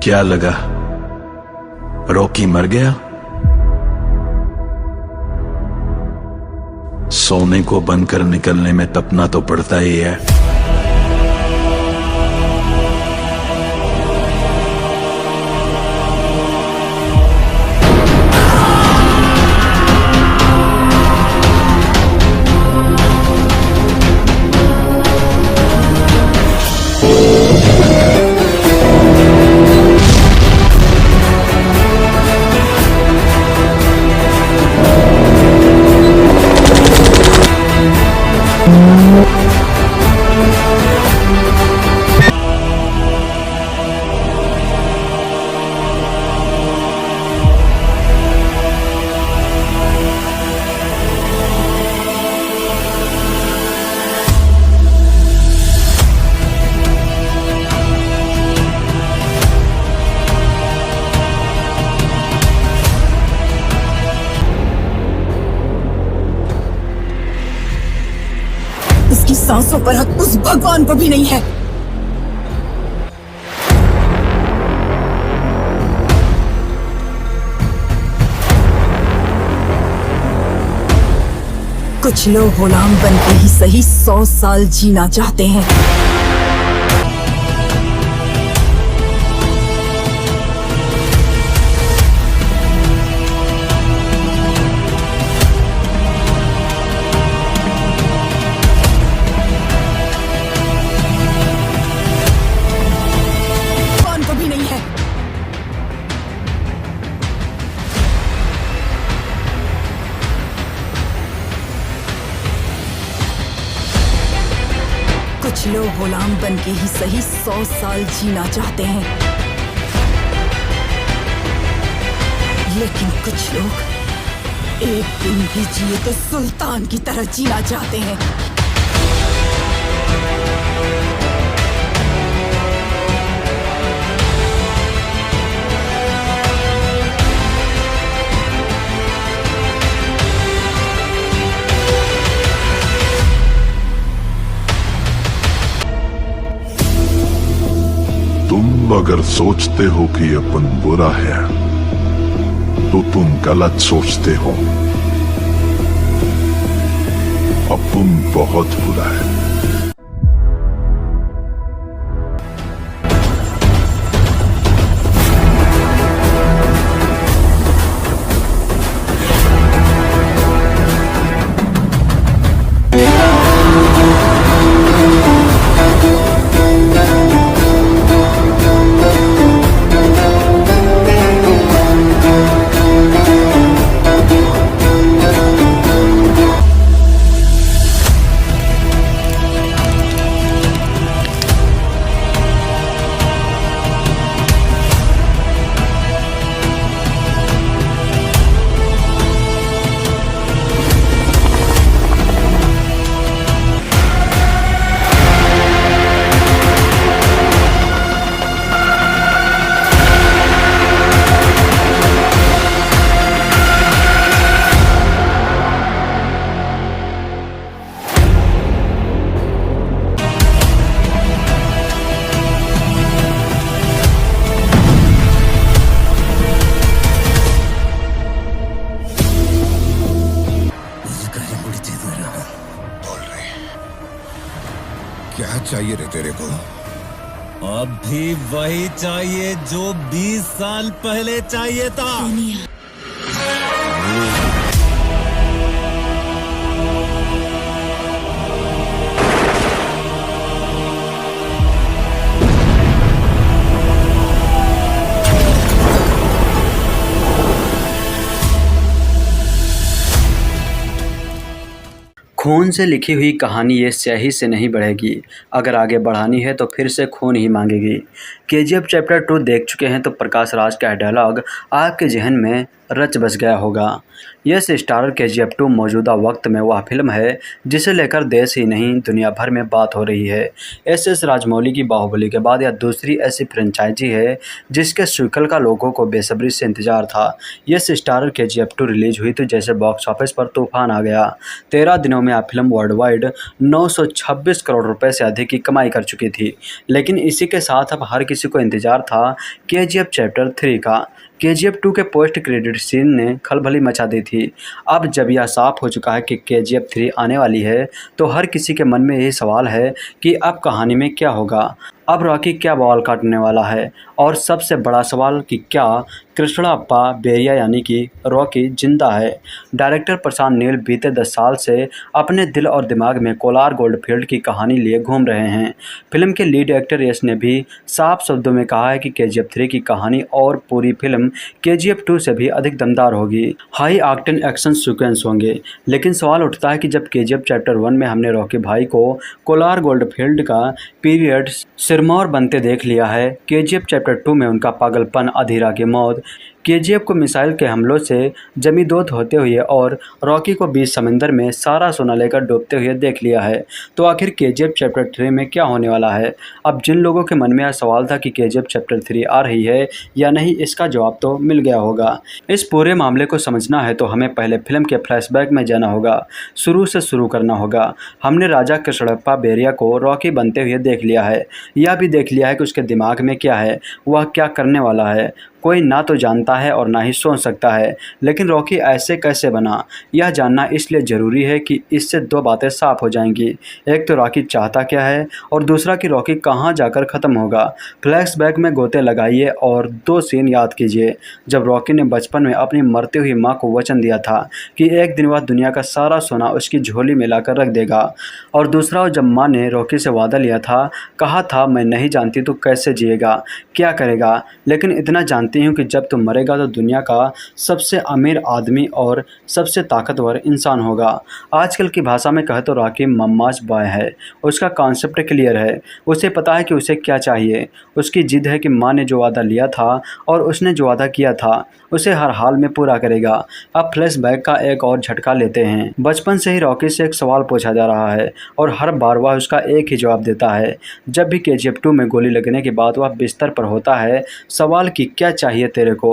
क्या लगा, रॉकी मर गया? सोने को बनकर निकलने में तपना तो पड़ता ही है। उसकी सांसों पर हक उस भगवान को भी नहीं है। कुछ लोग गुलाम बनके ही सही 100 साल जीना चाहते हैं। कुछ लोग गुलाम बनके ही सही 100 साल जीना चाहते हैं, लेकिन कुछ लोग एक दिन भी जिए तो सुल्तान की तरह जीना चाहते हैं। तुम अगर सोचते हो कि अपन बुरा है तो तुम गलत सोचते हो। अपन बहुत बुरा है। क्या चाहिए रे तेरे को? अब भी वही चाहिए जो 20 साल पहले चाहिए था। खून से लिखी हुई कहानी ये स्याही से नहीं बढ़ेगी। अगर आगे बढ़ानी है तो फिर से खून ही मांगेगी। केजीएफ चैप्टर 2 देख चुके हैं तो प्रकाश राज का डायलॉग आपके जहन में रच बस गया होगा। यस स्टारर KGF 2 मौजूदा वक्त में वह फिल्म है जिसे लेकर देश ही नहीं दुनिया भर में बात हो रही है। SS राजमौली की बाहुबली के बाद यह दूसरी ऐसी फ्रेंचाइजी है जिसके सीक्वल का लोगों को बेसब्री से इंतजार था। यस स्टारर KGF 2 रिलीज हुई तो जैसे बॉक्स ऑफिस पर तूफान आ गया। 13 दिनों में यह फिल्म वर्ल्ड वाइड 926 करोड़ रुपए से अधिक की कमाई कर चुकी थी। लेकिन इसी के साथ अब हर किसी को इंतजार था KGF चैप्टर 3 का। KGF 2 के पोस्ट क्रेडिट सीन ने खलबली मचा दी थी। अब जब यह साफ हो चुका है कि KGF 3 आने वाली है तो हर किसी के मन में यही सवाल है कि अब कहानी में क्या होगा, अब रॉकी क्या बवाल काटने वाला है, और सबसे बड़ा सवाल कि क्या कृष्णप्पा बेरिया यानी कि रॉकी जिंदा है। डायरेक्टर प्रशांत नील बीते 10 साल से अपने दिल और दिमाग में कोलार गोल्डफील्ड की कहानी लिए घूम रहे हैं। फिल्म के लीड एक्टर यश ने भी साफ शब्दों में कहा है कि KGF 3 की कहानी और पूरी फिल्म KGF 2 से भी अधिक दमदार होगी। हाई ऑक्टेन एक्शन सीक्वेंस होंगे। लेकिन सवाल उठता है कि जब KGF चैप्टर 1 में हमने रॉकी भाई को कोलार गोल्डफील्ड का पीरियड सिरमौर बनते देख लिया है, KGF चैप्टर 2 में उनका पागलपन, अधीरा की मौत, KGF को मिसाइल के हमलों से जमींदोज होते हुए और रॉकी को बीच समंदर में सारा सोना लेकर डूबते हुए देख लिया है, तो आखिर KGF चैप्टर 3 में क्या होने वाला है। अब जिन लोगों के मन में यह सवाल था कि KGF चैप्टर 3 आ रही है या नहीं, इसका जवाब तो मिल गया होगा। इस पूरे मामले को समझना है तो हमें पहले फिल्म के फ्लैशबैक में जाना होगा, शुरू से शुरू करना होगा। हमने राजा कृष्णप्पा बेरिया को रॉकी बनते हुए देख लिया है, यह भी देख लिया है कि उसके दिमाग में क्या है, वह क्या करने वाला है। कोई ना तो जानता है और ना ही सोच सकता है, लेकिन रॉकी ऐसे कैसे बना, यह जानना इसलिए ज़रूरी है कि इससे 2 बातें साफ हो जाएंगी। एक तो रॉकी चाहता क्या है और दूसरा कि रॉकी कहां जाकर ख़त्म होगा। फ्लैशबैक में गोते लगाइए और 2 सीन याद कीजिए। जब रॉकी ने बचपन में अपनी मरती हुई मां को वचन दिया था कि एक दिन वह दुनिया का सारा सोना उसकी झोली में लाकर रख देगा, और दूसरा जब माँ ने रॉकी से वादा लिया था, कहा था मैं नहीं जानती तू कैसे जिएगा, क्या करेगा, लेकिन इतना जानती हूँ कि जब तुम मरेगा तो दुनिया का सबसे अमीर आदमी और सबसे ताकतवर इंसान होगा। आजकल की भाषा में कहे तो रॉकी मम्माज बॉय है। उसका कॉन्सेप्ट क्लियर है, उसे पता है कि उसे क्या चाहिए। उसकी जिद है कि माँ ने जो वादा लिया था और उसने जो वादा किया था उसे हर हाल में पूरा करेगा। अब फ्लैशबैक का एक और झटका लेते हैं। बचपन से ही रॉकी से एक सवाल पूछा जा रहा है और हर बार वह उसका एक ही जवाब देता है। जब भी KGF 2 में गोली लगने के बाद वह बिस्तर पर होता है, सवाल कि क्या चाहिए तेरे को।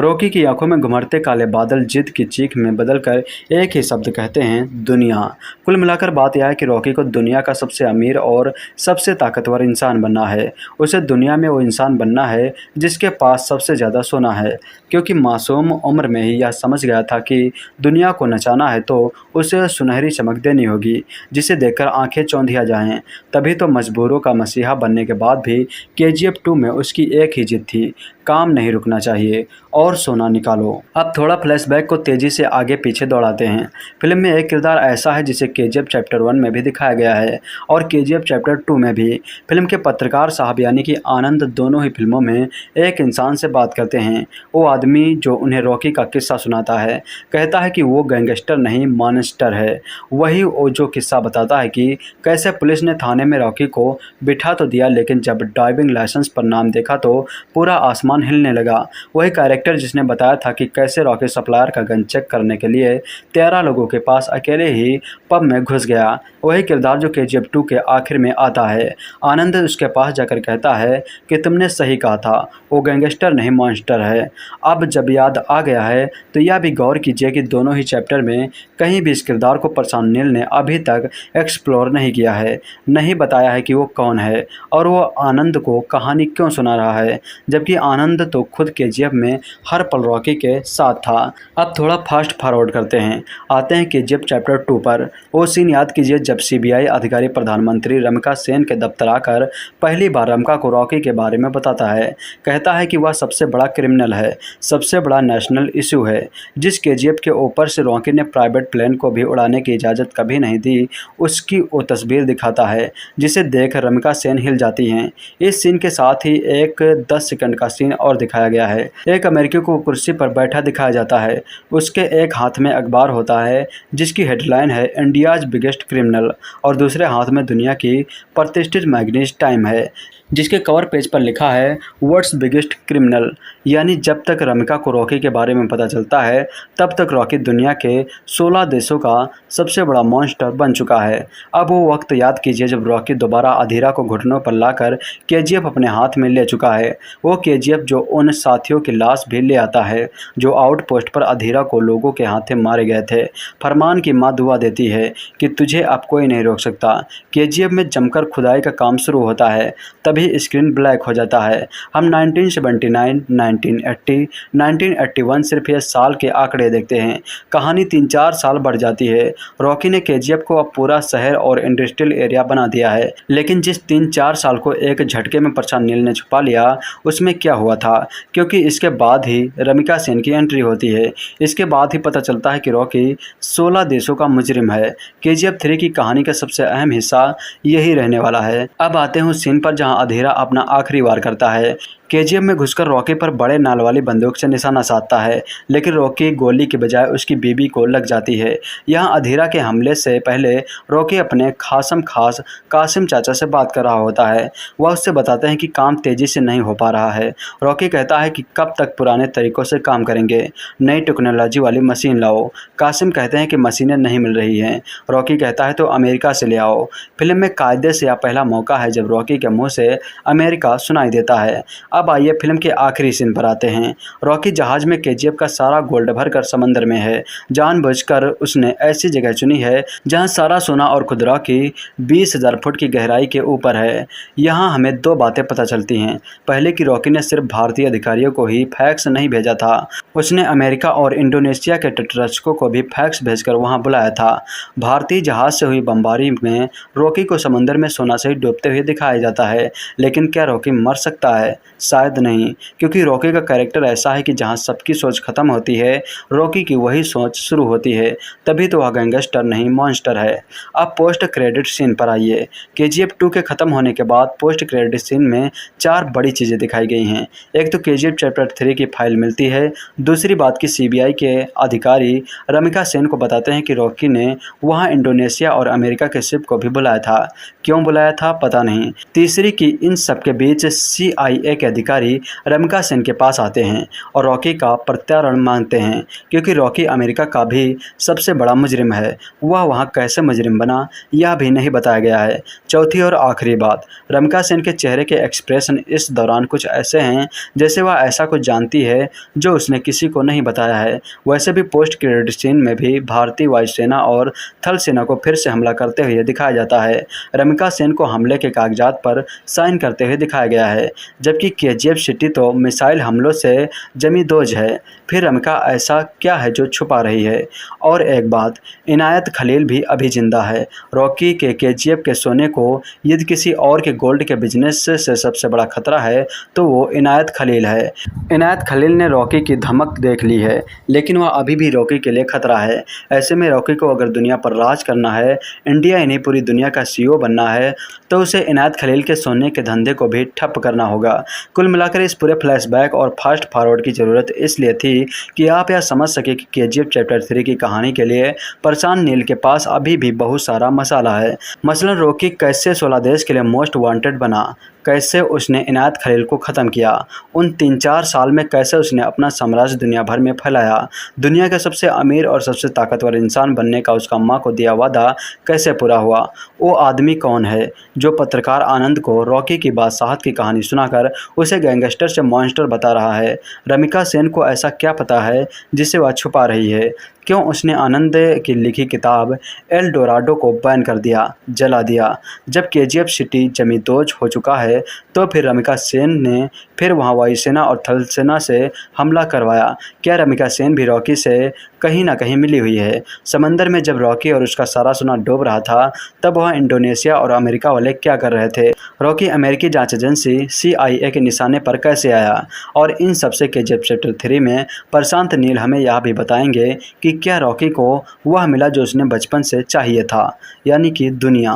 रॉकी की आंखों में घुमरते काले बादल जिद की चीख में बदलकर एक ही शब्द कहते हैं, दुनिया। कुल मिलाकर बात यह है कि रॉकी को दुनिया का सबसे अमीर और सबसे ताकतवर इंसान बनना है। उसे दुनिया में वो इंसान बनना है जिसके पास सबसे ज़्यादा सोना है, क्योंकि मासूम उम्र में ही यह समझ गया था कि दुनिया को नचाना है तो उसे सुनहरी चमक देनी होगी जिसे देखकर आंखें चौंधिया जाएं। तभी तो मजबूरों का मसीहा बनने के बाद भी KGF 2 में उसकी एक ही जिद थी, काम नहीं रुकना चाहिए और सोना निकालो। अब थोड़ा फ्लैशबैक को तेज़ी से आगे पीछे दौड़ाते हैं। फिल्म में एक किरदार ऐसा है जिसे KGF चैप्टर 1 में भी दिखाया गया है और KGF चैप्टर 2 में भी। फिल्म के पत्रकार साहब यानी कि आनंद दोनों ही फिल्मों में एक इंसान से बात करते हैं। वो आदमी जो उन्हें रॉकी का किस्सा सुनाता है कहता है कि वो गैंगस्टर नहीं मॉन्स्टर है। वही वो जो किस्सा बताता है कि कैसे पुलिस ने थाने में रॉकी को बिठा तो दिया, लेकिन जब ड्राइविंग लाइसेंस पर नाम देखा तो पूरा आसमान हिलने लगा। वही कैरेक्टर जिसने बताया था कि कैसे रॉकी सप्लायर का गन चेक करने के लिए 13 लोगों के पास अकेले ही पब में घुस गया, वही किरदार जो KGF 2 के आखिर में आता है। आनंद उसके पास जाकर कहता है कि तुमने सही कहा था, वो गैंगस्टर नहीं मॉन्स्टर है। अब जब याद आ गया है तो यह भी गौर कीजिए कि दोनों ही चैप्टर में कहीं भी इस किरदार को प्रशांत नील ने अभी तक एक्सप्लोर नहीं किया है, नहीं बताया है कि वो कौन है और वो आनंद को कहानी क्यों सुना रहा है, जबकि आनंद तो खुद KGF में हर पल रॉकी के साथ था। अब थोड़ा फास्ट फॉरवर्ड करते हैं, आते हैं KGF चैप्टर 2 पर। वो सीन याद कीजिए जब CBI अधिकारी प्रधानमंत्री रमिका सेन के दफ्तर आकर पहली बार रमिका को रॉकी के बारे में बताता है। कहता है कि वह सबसे बड़ा क्रिमिनल है, सबसे बड़ा नेशनल इशू है। जिस KGF के ऊपर से रॉकी ने प्राइवेट प्लेन को भी उड़ाने की इजाज़त कभी नहीं दी, उसकी वो तस्वीर दिखाता है जिसे देख रमिका सेन हिल जाती हैं। इस सीन के साथ ही एक 10 सेकंड का सीन और दिखाया गया है। एक अमेरिकी को कुर्सी पर बैठा दिखाया जाता है, उसके एक हाथ में अखबार होता है जिसकी हेडलाइन है इंडियाज बिगेस्ट क्रिमिनल और दूसरे हाथ में दुनिया की प्रतिष्ठित मैगजीन टाइम है। जिसके कवर पेज पर लिखा है वर्ल्ड्स बिगेस्ट क्रिमिनल, यानी जब तक रमिका को रॉकी के बारे में पता चलता है तब तक रॉकी दुनिया के 16 देशों का सबसे बड़ा मॉन्स्टर बन चुका है। अब वो वक्त याद कीजिए जब रॉकी दोबारा अधीरा को घुटनों पर लाकर केजीएफ अपने हाथ में ले चुका है। वो केजीएफ जो उन साथियों की लाश भी ले आता है जो आउटपोस्ट पर अधीरा को लोगों के हाथे मारे गए थे। फरमान की माँ दुआ देती है कि तुझे अब कोई नहीं रोक सकता। केजीएफ में जमकर खुदाई का काम शुरू होता है, तभी स्क्रीन ब्लैक हो जाता है। हम 1979, 1980, 1981 सिर्फ ये साल के आंकड़े देखते हैं। कहानी 3-4 साल बढ़ जाती है। रॉकी ने केजीएफ को अब पूरा शहर और इंडस्ट्रियल एरिया बना दिया है, लेकिन जिस 3-4 साल को एक झटके में प्रशांत नील ने छुपा लिया उसमें क्या हुआ था, क्योंकि इसके बाद ही रमिका सेन की एंट्री होती है। इसके बाद ही पता चलता है कि रॉकी 16 देशों का मुजरिम है। केजीएफ 3 की कहानी का सबसे अहम हिस्सा यही रहने वाला है। अब आते हैं उस सीन पर जहां अधीरा अपना आखिरी वार करता है। केजीएफ में घुसकर रॉकी पर बड़े नाल वाली बंदूक से निशाना साधता है, लेकिन रॉकी गोली के बजाय उसकी बीबी को लग जाती है। यहाँ अधीरा के हमले से पहले रॉकी अपने खासम खास कासिम चाचा से बात कर रहा होता है। वह उससे बताते हैं कि काम तेज़ी से नहीं हो पा रहा है। रॉकी कहता है कि कब तक पुराने तरीक़ों से काम करेंगे, नई टेक्नोलॉजी वाली मशीन लाओ। कासिम कहते हैं कि मशीनें नहीं मिल रही हैं। रॉकी कहता है तो अमेरिका से ले आओ। फिल्म में कायदे से यह पहला मौका है जब रॉकी के मुँह से अमेरिका सुनाई देता है। अब आइए फिल्म के आखिरी सीन पर आते हैं। रॉकी जहाज में केजीएफ का सारा गोल्ड भरकर समंदर में है। जानबूझकर उसने ऐसी जगह चुनी है जहां सारा सोना और खुदरा की 20,000 फुट की गहराई के ऊपर है। यहां हमें 2 बातें पता चलती हैं। पहले कि रॉकी ने सिर्फ भारतीय अधिकारियों को ही फैक्स नहीं भेजा था, उसने अमेरिका और इंडोनेशिया के तटरक्षकों को भी फैक्स भेजकर वहां बुलाया था। भारतीय जहाज से हुई बमबारी में रॉकी को समंदर में सोना से डूबते हुए दिखाया जाता है, लेकिन क्या रॉकी मर सकता है? शायद नहीं, क्योंकि रॉकी का कैरेक्टर ऐसा है कि जहां सबकी सोच खत्म होती है रॉकी की वही सोच शुरू होती है। तभी तो वह गैंगस्टर नहीं मॉन्स्टर है। अब पोस्ट क्रेडिट सीन पर आइए। केजीएफ 2 के ख़त्म होने के बाद पोस्ट क्रेडिट सीन में 4 बड़ी चीज़ें दिखाई गई हैं। एक तो केजीएफ चैप्टर 3 की फाइल मिलती है। दूसरी बात कि सीबीआई के अधिकारी रमिका सेन को बताते हैं कि रॉकी ने वहाँ इंडोनेशिया और अमेरिका के शिप को भी बुलाया था। क्यों बुलाया था पता नहीं। तीसरी कि इन सबके बीच CIA के अधिकारी रमिका सेन के पास आते हैं और रॉकी का प्रत्यार्पण मांगते हैं, क्योंकि रॉकी अमेरिका का भी सबसे बड़ा मुजरिम है। वह वहां कैसे मुजरिम बना यह भी नहीं बताया गया है। चौथी और आखिरी बात, रमिका सेन के चेहरे के एक्सप्रेशन इस दौरान कुछ ऐसे हैं जैसे वह ऐसा कुछ जानती है जो उसने किसी को नहीं बताया है। वैसे भी पोस्ट क्रेडिट सीन में भी भारतीय वायुसेना और थल सेना को फिर से हमला करते हुए दिखाया जाता है। रमिका सेन को हमले के कागजात पर साइन करते हुए दिखाया गया है, जबकि केजीएफ सिटी तो मिसाइल हमलों से जमी दोज है। फिर रमिका ऐसा क्या है जो छुपा रही है? और एक बात, इनायत खलील भी अभी जिंदा है। रॉकी के केजीएफ के सोने को यदि किसी और के गोल्ड के बिजनेस से सबसे बड़ा खतरा है तो वो इनायत खलील है। इनायत खलील ने रॉकी की धमक देख ली है, लेकिन वह अभी भी रॉकी के लिए खतरा है। ऐसे में रॉकी को अगर दुनिया पर राज करना है, इंडिया ही नहीं पूरी दुनिया का CEO बनना है, तो उसे इनायत खलील के सोने के धंधे को भी ठप करना होगा। कुल मिलाकर इस पूरे फ्लैशबैक और फास्ट फॉरवर्ड की ज़रूरत इसलिए थी कि आप यह समझ सके कि केजीएफ चैप्टर 3 की कहानी के लिए प्रशांत नील के पास अभी भी बहुत सारा मसाला है। मसलन रॉकी कैसे 16 देश के लिए मोस्ट वांटेड बना, कैसे उसने इनायत खलील को ख़त्म किया, उन 3-4 साल में कैसे उसने अपना साम्राज्य दुनिया भर में फैलाया, दुनिया का सबसे अमीर और सबसे ताकतवर इंसान बनने का उसका माँ को दिया वादा कैसे पूरा हुआ, वो आदमी कौन है जो पत्रकार आनंद को रॉकी की बादशाहत की कहानी सुनाकर उसे गैंगस्टर से मॉन्स्टर बता रहा है। रमिका सेन को ऐसा क्या पता है जिसे वह छुपा रही है? क्यों उसने आनंद की लिखी किताब एल डोराडो को बैन कर दिया, जला दिया? जब केजीएफ सिटी जमींदोज हो चुका है तो फिर रमिका सेन ने फिर वहां वायुसेना और थल सेना से हमला करवाया। क्या रमिका सेन भी रॉकी से कहीं ना कहीं मिली हुई है? समंदर में जब रॉकी और उसका सारा सोना डूब रहा था तब वह इंडोनेशिया और अमेरिका वाले क्या कर रहे थे? रॉकी अमेरिकी जांच एजेंसी CIA के निशाने पर कैसे आया? और इन सबसे केजीएफ चैप्टर 3 में प्रशांत नील हमें यह भी बताएंगे कि क्या रॉकी को वह मिला जो उसने बचपन से चाहिए था, यानी कि दुनिया।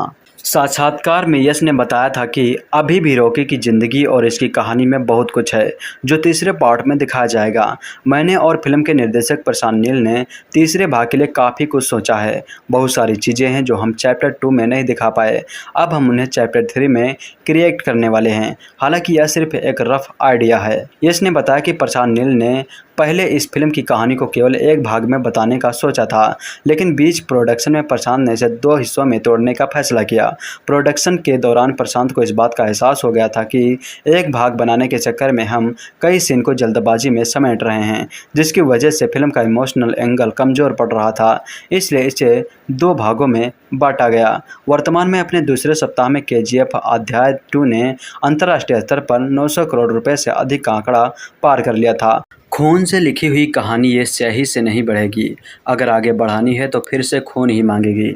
साक्षात्कार में यश ने बताया था कि अभी भी रॉकी की ज़िंदगी और इसकी कहानी में बहुत कुछ है जो तीसरे पार्ट में दिखाया जाएगा। मैंने और फिल्म के निर्देशक प्रशांत नील ने तीसरे भाग के लिए काफ़ी कुछ सोचा है। बहुत सारी चीज़ें हैं जो हम चैप्टर 2 में नहीं दिखा पाए, अब हम उन्हें चैप्टर 3 में क्रिएट करने वाले हैं। हालांकि यह सिर्फ एक रफ आइडिया है। यश ने बताया कि प्रशांत नील ने पहले इस फिल्म की कहानी को केवल एक भाग में बताने का सोचा था, लेकिन बीच प्रोडक्शन में प्रशांत ने इसे 2 हिस्सों में तोड़ने का फैसला किया। प्रोडक्शन के दौरान प्रशांत को इस बात का एहसास हो गया था कि एक भाग बनाने के चक्कर में हम कई सीन को जल्दबाजी में समेट रहे हैं, जिसकी वजह से फिल्म का इमोशनल एंगल कमज़ोर पड़ रहा था। इसलिए इसे 2 भागों में बांटा गया। वर्तमान में अपने दूसरे सप्ताह में KGF अध्याय 2 ने अंतर्राष्ट्रीय स्तर पर 900 करोड़ रुपए से अधिक का आंकड़ा पार कर लिया था। खून से लिखी हुई कहानी ये स्याही से नहीं बढ़ेगी, अगर आगे बढ़ानी है तो फिर से खून ही मांगेगी।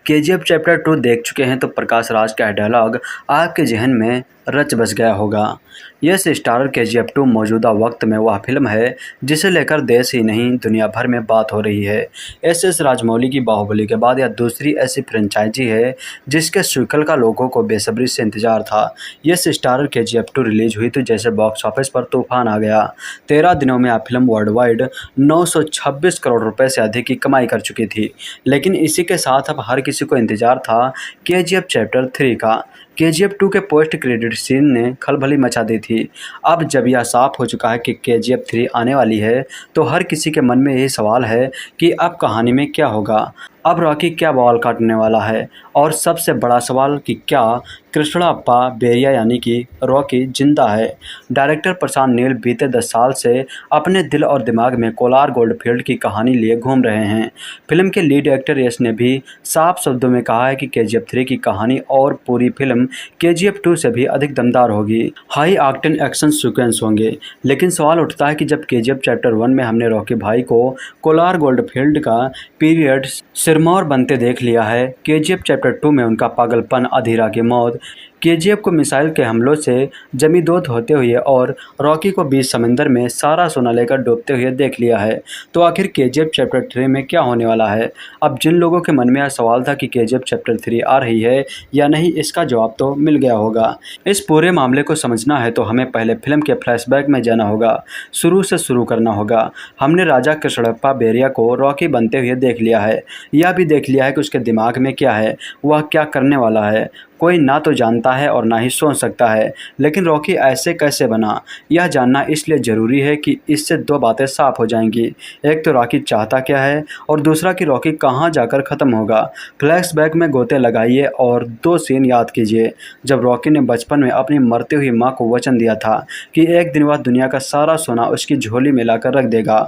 KGF चैप्टर 2 देख चुके हैं तो प्रकाश राज का डायलॉग आपके जहन में रच बस गया होगा। यस स्टारर KGF 2 मौजूदा वक्त में वह फिल्म है जिसे लेकर देश ही नहीं दुनिया भर में बात हो रही है। SS राजमौली की बाहुबली के बाद यह दूसरी ऐसी फ्रेंचाइजी है जिसके सीक्वल का लोगों को बेसब्री से इंतजार था। यस स्टारर KGF 2 रिलीज हुई तो जैसे बॉक्स ऑफिस पर तूफान आ गया। 13 दिनों में यह फिल्म वर्ल्ड वाइड 926 करोड़ रुपए से अधिक की कमाई कर चुकी थी। लेकिन इसी के साथ अब हर किसी को इंतजार था KGF चैप्टर 3 का। KGF 2 के पोस्ट क्रेडिट सीन ने खलबली मचा दी थी। अब जब यह साफ हो चुका है कि KGF 3 आने वाली है तो हर किसी के मन में यही सवाल है कि अब कहानी में क्या होगा, अब रॉकी क्या बवाल काटने वाला है, और सबसे बड़ा सवाल कि क्या कृष्णप्पा बेरिया यानी कि रॉकी जिंदा है। डायरेक्टर प्रशांत नील बीते 10 साल से अपने दिल और दिमाग में कोलार गोल्डफील्ड की कहानी लिए घूम रहे हैं। फिल्म के लीड एक्टर यश ने भी साफ शब्दों में कहा है कि KGF 3 की कहानी और पूरी फिल्म KGF 2 से भी अधिक दमदार होगी। हाई ऑक्टेन एक्शन सीक्वेंस होंगे। लेकिन सवाल उठता है कि जब KGF चैप्टर 1 में हमने रॉकी भाई को कोलार गोल्डफील्ड का पीरियड सिरमौर बनते देख लिया है, KGF चैप्टर 2 में उनका पागलपन, अधीरा की मौत, KGF को मिसाइल के हमलों से जमींदोज होते हुए और रॉकी को बीच समंदर में सारा सोना लेकर डूबते हुए देख लिया है। तो आखिर KGF चैप्टर 3 में क्या होने वाला है? अब जिन लोगों के मन में यह सवाल था कि KGF चैप्टर 3 आ रही है या नहीं, इसका जवाब तो मिल गया होगा। इस पूरे मामले को समझना है तो हमें पहले फिल्म के फ्लैशबैक में जाना होगा, शुरू से शुरू करना होगा। हमने राजा कृष्णप्पा बेरिया को रॉकी बनते हुए देख लिया है, यह भी देख लिया है कि उसके दिमाग में क्या है, वह क्या करने वाला है। कोई ना तो जानता है और ना ही सोच सकता है, लेकिन रॉकी ऐसे कैसे बना, यह जानना इसलिए ज़रूरी है कि इससे 2 बातें साफ हो जाएंगी। एक तो रॉकी चाहता क्या है और दूसरा कि रॉकी कहां जाकर ख़त्म होगा। फ्लैशबैक में गोते लगाइए और 2 सीन याद कीजिए। जब रॉकी ने बचपन में अपनी मरती हुई मां को वचन दिया था कि एक दिन वह दुनिया का सारा सोना उसकी झोली में लाकर रख देगा,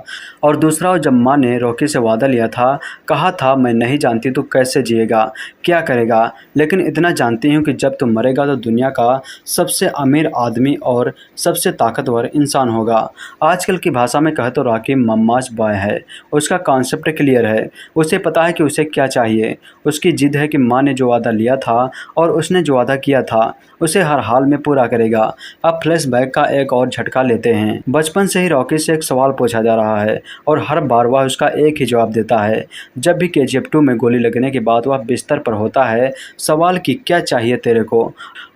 और दूसरा जब माँ ने रॉकी से वादा लिया था, कहा था मैं नहीं जानती तू कैसे जिएगा, क्या करेगा, लेकिन इतना जानती हूँ कि जब तुम मरेगा तो दुनिया का सबसे अमीर आदमी और सबसे ताकतवर इंसान होगा। आजकल की भाषा में कहे तो रॉकी मम्माज बॉय है। उसका कॉन्सेप्ट क्लियर है, उसे पता है कि उसे क्या चाहिए। उसकी जिद है कि माँ ने जो वादा लिया था और उसने जो वादा किया था उसे हर हाल में पूरा करेगा। अब फ्लैशबैक का एक और झटका लेते हैं। बचपन से ही रॉकी से एक सवाल पूछा जा रहा है और हर बार वह उसका एक ही जवाब देता है। जब भी KGF 2 में गोली लगने के बाद वह बिस्तर पर होता है, सवाल कि क्या चाहिए तेरे को।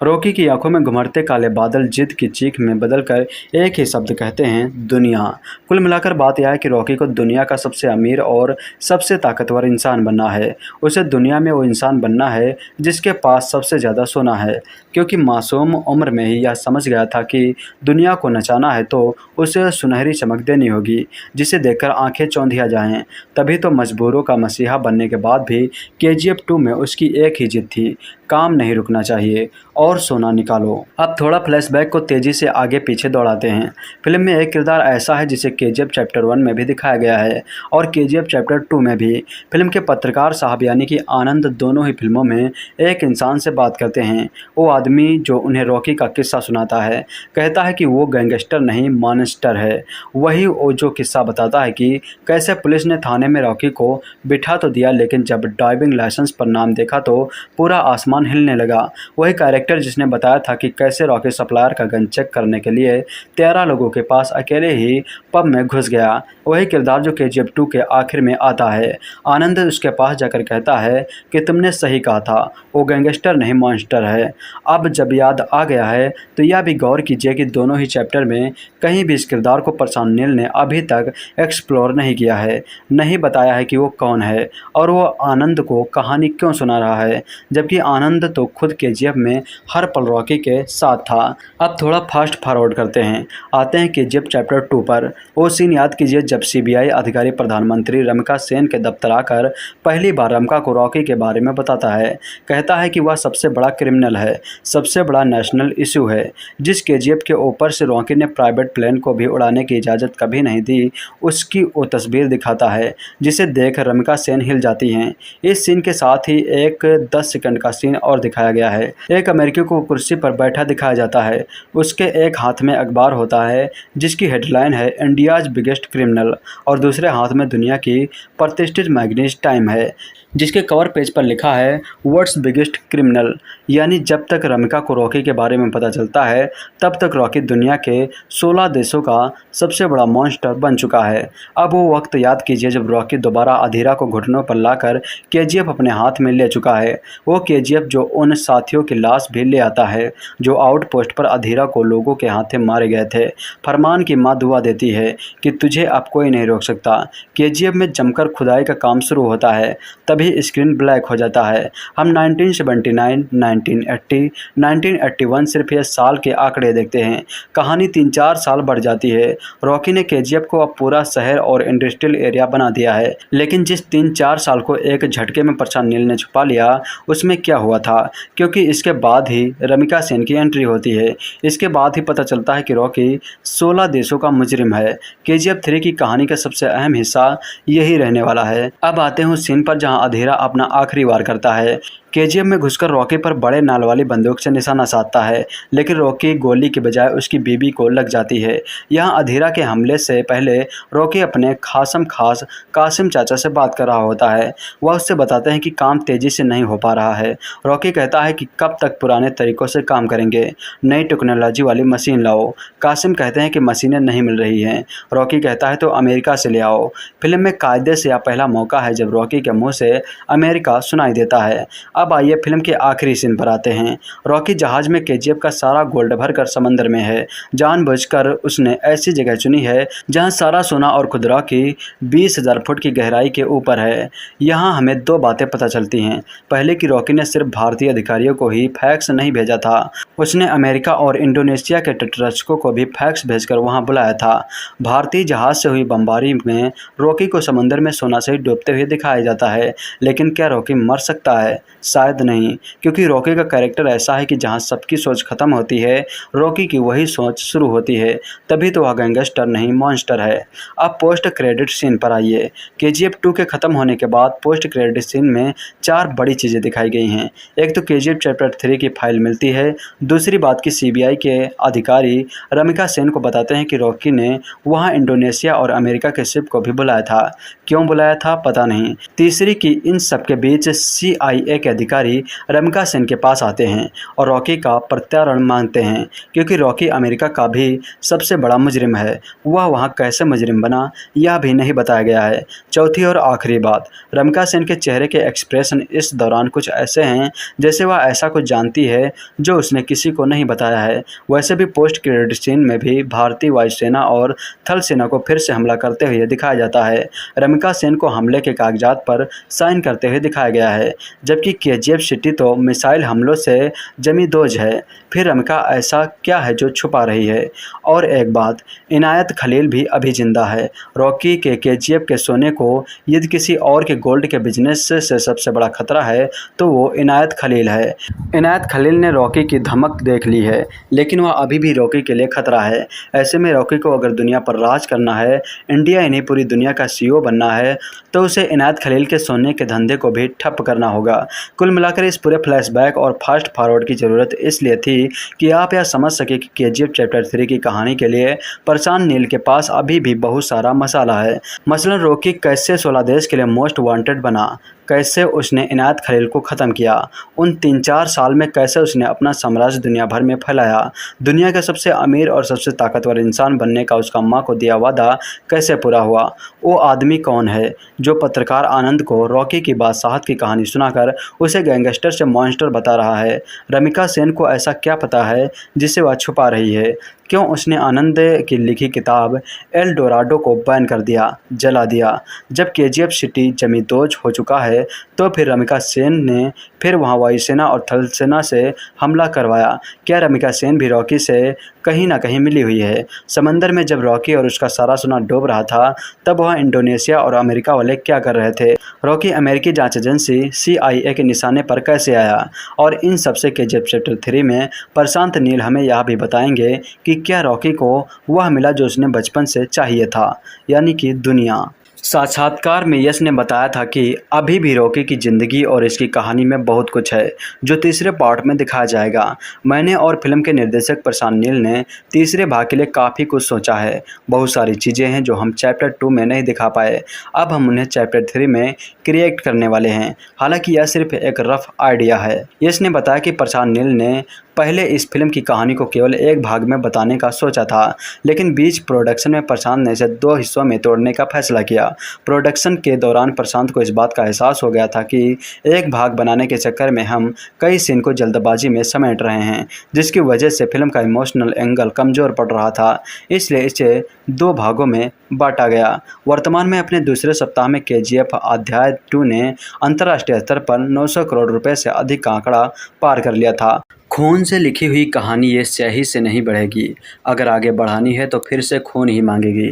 रॉकी की आंखों में घुमरते काले बादल जिद की चीख में बदलकर एक ही शब्द कहते हैं, दुनिया। कुल मिलाकर बात यह है कि रॉकी को दुनिया का सबसे अमीर और सबसे ताकतवर इंसान बनना है। उसे दुनिया में वो इंसान बनना है जिसके पास सबसे ज़्यादा सोना है, क्योंकि मासूम उम्र में ही यह समझ गया था कि दुनिया को नचाना है तो उसे सुनहरी चमक देनी होगी जिसे देखकर आंखें चौंधिया जाएं। तभी तो मजबूरों का मसीहा बनने के बाद भी KGF 2 में उसकी एक ही जिद थी, काम नहीं रुकना चाहिए और सोना निकालो। अब थोड़ा फ्लैशबैक को तेज़ी से आगे पीछे दौड़ाते हैं। फिल्म में एक किरदार ऐसा है जिसे KGF चैप्टर 1 में भी दिखाया गया है और KGF चैप्टर 2 में भी। फिल्म के पत्रकार साहब यानी कि आनंद दोनों ही फिल्मों में एक इंसान से बात करते हैं। वो आदमी जो उन्हें रॉकी का किस्सा सुनाता है, कहता है कि वो गैंगस्टर नहीं मॉन्स्टर है। वही वो जो किस्सा बताता है कि कैसे पुलिस ने थाने में रॉकी को बिठा तो दिया, लेकिन जब ड्राइविंग लाइसेंस पर नाम देखा तो पूरा आसमान हिलने कहने लगा। वही कैरेक्टर जिसने बताया था कि कैसे रॉकी सप्लायर का गन चेक करने के लिए 13 लोगों के पास अकेले ही पब में घुस गया, वही किरदार जो KGF 2 के आखिर में आता है। आनंद उसके पास जाकर कहता है कि तुमने सही कहा था, वो गैंगस्टर नहीं मॉन्स्टर है। अब जब याद आ गया है तो यह भी गौर कीजिए कि दोनों ही चैप्टर में कहीं भी इस किरदार को प्रशांत नील ने अभी तक एक्सप्लोर नहीं किया है, नहीं बताया है कि वो कौन है और वो आनंद को कहानी क्यों सुना रहा है, जबकि आनंद तो खुद KGF में हर पल रॉकी के साथ था। अब थोड़ा फास्ट फॉरवर्ड करते हैं, आते हैं KGF चैप्टर 2 पर। वो सीन याद कीजिए जब CBI अधिकारी प्रधानमंत्री रमिका सेन के दफ्तर आकर पहली बार रमिका को रॉकी के बारे में बताता है। कहता है कि वह सबसे बड़ा क्रिमिनल है, सबसे बड़ा नेशनल इशू है। जिस KGF के ऊपर से रॉकी ने प्राइवेट प्लेन को भी उड़ाने की इजाज़त कभी नहीं दी, उसकी वो तस्वीर दिखाता है जिसे देख रमिका सेन हिल जाती हैं। इस सीन के साथ ही एक 10 सेकंड का सीन और दिखाया गया है। एक अमेरिकी को कुर्सी पर बैठा दिखाया जाता है, उसके एक हाथ में अखबार होता है जिसकी हेडलाइन है इंडियाज बिगेस्ट क्रिमिनल और दूसरे हाथ में दुनिया की प्रतिष्ठित मैगजीन टाइम है जिसके कवर पेज पर लिखा है वर्ल्ड्स बिगेस्ट क्रिमिनल। यानी जब तक रमिका को रॉकी के बारे में पता चलता है तब तक रॉकी दुनिया के 16 देशों का सबसे बड़ा मॉन्स्टर बन चुका है। अब वो वक्त याद कीजिए जब रॉकी दोबारा अधीरा को घुटनों पर लाकर KGF अपने हाथ में ले चुका है। वो KGF जो उन साथियों की लाश भी ले आता है जो आउटपोस्ट पर अधीरा को लोगों के हाथे मारे गए थे। फरमान की माँ दुआ देती है कि तुझे अब कोई नहीं रोक सकता। KGF में जमकर खुदाई का काम शुरू होता है, तभी स्क्रीन ब्लैक हो जाता है। हम 1979, 1980, 1981 सिर्फ ये साल के आंकड़े देखते हैं। कहानी 3-4 साल बढ़ जाती है। रॉकी ने KGF को अब पूरा शहर और इंडस्ट्रियल एरिया बना दिया है, लेकिन जिस 3-4 साल को एक झटके में प्रशांत नील ने छुपा लिया उसमें क्या हुआ था, क्योंकि इसके बाद ही रमिका सेन की एंट्री होती है। इसके बाद ही पता चलता है कि रॉकी 16 देशों का मुजरिम है। KGF 3 की कहानी का सबसे अहम हिस्सा यही रहने वाला है। अब आते हैं उस सीन पर जहां अधीरा अपना आखिरी वार करता है। KGF में घुसकर रॉकी पर बड़े नाल वाली बंदूक से निशाना साधता है, लेकिन रॉकी गोली के बजाय उसकी बीबी को लग जाती है। यहाँ अधीरा के हमले से पहले रॉकी अपने खासम खास कासिम चाचा से बात कर रहा होता है। वह उससे बताते हैं कि काम तेज़ी से नहीं हो पा रहा है। रॉकी कहता है कि कब तक पुराने तरीक़ों से काम करेंगे, नई टेक्नोलॉजी वाली मशीन लाओ। कासिम कहते हैं कि मशीनें नहीं मिल रही हैं। रॉकी कहता है तो अमेरिका से ले आओ। फिल्म में कायदे से यह पहला मौका है जब रॉकी के मुँह से अमेरिका सुनाई देता है। अब आइए फिल्म के आखिरी सीन पर आते हैं। रॉकी जहाज में KGF का सारा गोल्ड भरकर समंदर में है। जानबूझकर उसने ऐसी जगह चुनी है जहां सारा सोना और खुदरा की 20,000 फुट की गहराई के ऊपर है। यहां हमें 2 बातें पता चलती हैं। पहले कि रॉकी ने सिर्फ भारतीय अधिकारियों को ही फैक्स नहीं भेजा था, उसने अमेरिका और इंडोनेशिया के तटरक्षकों को भी फैक्स भेजकर वहां बुलाया था। भारतीय जहाज से हुई बमबारी में रॉकी को समंदर में सोना से डूबते हुए दिखाया जाता है, लेकिन क्या रॉकी मर सकता है? शायद नहीं, क्योंकि रॉकी का कैरेक्टर ऐसा है कि जहां सबकी सोच खत्म होती है रॉकी की वही सोच शुरू होती है। तभी तो वह गैंगस्टर नहीं मॉन्स्टर है। अब पोस्ट क्रेडिट सीन पर आइए। KGF 2 के ख़त्म होने के बाद पोस्ट क्रेडिट सीन में 4 बड़ी चीज़ें दिखाई गई हैं। एक तो KGF चैप्टर 3 की फाइल मिलती है। दूसरी बात कि CBI के अधिकारी रमिका सेन को बताते हैं कि रॉकी ने वहाँ इंडोनेशिया और अमेरिका के शिप को भी बुलाया था। क्यों बुलाया था पता नहीं। तीसरी कि इन सब के बीच CIA के अधिकारी रमिका सेन के पास आते हैं और रॉकी का प्रत्यार्पण मांगते हैं, क्योंकि रॉकी अमेरिका का भी सबसे बड़ा मुजरिम है। वह वहां कैसे मुजरिम बना यह भी नहीं बताया गया है। चौथी और आखिरी बात, रमिका सेन के चेहरे के एक्सप्रेशन इस दौरान कुछ ऐसे हैं जैसे वह ऐसा कुछ जानती है जो उसने किसी को नहीं बताया है। वैसे भी पोस्ट क्रेडिट सीन में भी भारतीय वायुसेना और थल सेना को फिर से हमला करते हुए दिखाया जाता है। रमिका सेन को हमले के कागजात पर साइन करते हुए दिखाया गया है, जबकि KGF सिटी तो मिसाइल हमलों से जमी दोज है। फिर रमिका ऐसा क्या है जो छुपा रही है? और एक बात, इनायत खलील भी अभी जिंदा है। रॉकी के KGF के सोने को यदि किसी और के गोल्ड के बिजनेस से सबसे बड़ा खतरा है तो वो इनायत खलील है। इनायत खलील ने रॉकी की धमक देख ली है, लेकिन वह अभी भी रॉकी के लिए खतरा है। ऐसे में रॉकी को अगर दुनिया पर राज करना है, इंडिया ही नहीं पूरी दुनिया का CEO बनना है, तो उसे इनायत खलील के सोने के धंधे को भी ठप करना होगा। कुल मिलाकर इस पूरे फ्लैशबैक और फास्ट फॉरवर्ड की ज़रूरत इसलिए थी कि आप यह समझ सके कि KGF चैप्टर 3 की कहानी के लिए प्रशांत नील के पास अभी भी बहुत सारा मसाला है। मसलन रॉकी कैसे 16 देश के लिए मोस्ट वांटेड बना, कैसे उसने इनायत खलील को ख़त्म किया, उन 3-4 साल में कैसे उसने अपना साम्राज्य दुनिया भर में फैलाया, दुनिया का सबसे अमीर और सबसे ताकतवर इंसान बनने का उसका माँ को दिया वादा कैसे पूरा हुआ, वो आदमी कौन है जो पत्रकार आनंद को रॉकी की बादशाहत की कहानी सुनाकर उसे गैंगस्टर से मॉन्स्टर बता रहा है। रमिका सेन को ऐसा क्या पता है जिसे वह छुपा रही है? क्यों उसने आनंद की लिखी किताब एल डोराडो को बैन कर दिया, जला दिया? जब केजीएफ सिटी जमींदोज हो चुका है तो फिर रमिका सेन ने फिर वहां वायुसेना और थल सेना से हमला करवाया। क्या रमिका सेन भी रॉकी से कहीं ना कहीं मिली हुई है? समंदर में जब रॉकी और उसका सारा सोना डूब रहा था तब वह इंडोनेशिया और अमेरिका वाले क्या कर रहे थे? रॉकी अमेरिकी जांच एजेंसी CIA के निशाने पर कैसे आया? और इन सबसे केजीएफ चैप्टर 3 में प्रशांत नील हमें यह भी बताएंगे कि क्या रॉकी को वह मिला जो उसने बचपन से चाहिए था, यानी कि दुनिया। साक्षात्कार में यश ने बताया था कि अभी भी रॉकी की ज़िंदगी और इसकी कहानी में बहुत कुछ है जो तीसरे पार्ट में दिखाया जाएगा। मैंने और फिल्म के निर्देशक प्रशांत नील ने तीसरे भाग के लिए काफ़ी कुछ सोचा है। बहुत सारी चीज़ें हैं जो हम चैप्टर 2 में नहीं दिखा पाए, अब हम उन्हें चैप्टर 3 में क्रिएट करने वाले हैं। हालांकि यह सिर्फ एक रफ आइडिया है। यश ने बताया कि प्रशांत नील ने पहले इस फिल्म की कहानी को केवल एक भाग में बताने का सोचा था, लेकिन बीच प्रोडक्शन में प्रशांत ने इसे 2 हिस्सों में तोड़ने का फैसला किया। प्रोडक्शन के दौरान प्रशांत को इस बात का एहसास हो गया था कि एक भाग बनाने के चक्कर में हम कई सीन को जल्दबाजी में समेट रहे हैं, जिसकी वजह से फिल्म का इमोशनल एंगल कमज़ोर पड़ रहा था। इसलिए इसे 2 भागों में बांटा गया। वर्तमान में अपने दूसरे सप्ताह में केजीएफ अध्याय 2 ने अंतर्राष्ट्रीय स्तर पर 900 करोड़ रुपए से अधिक का आंकड़ा पार कर लिया था। खून से लिखी हुई कहानी ये स्याही से नहीं बढ़ेगी, अगर आगे बढ़ानी है तो फिर से खून ही मांगेगी।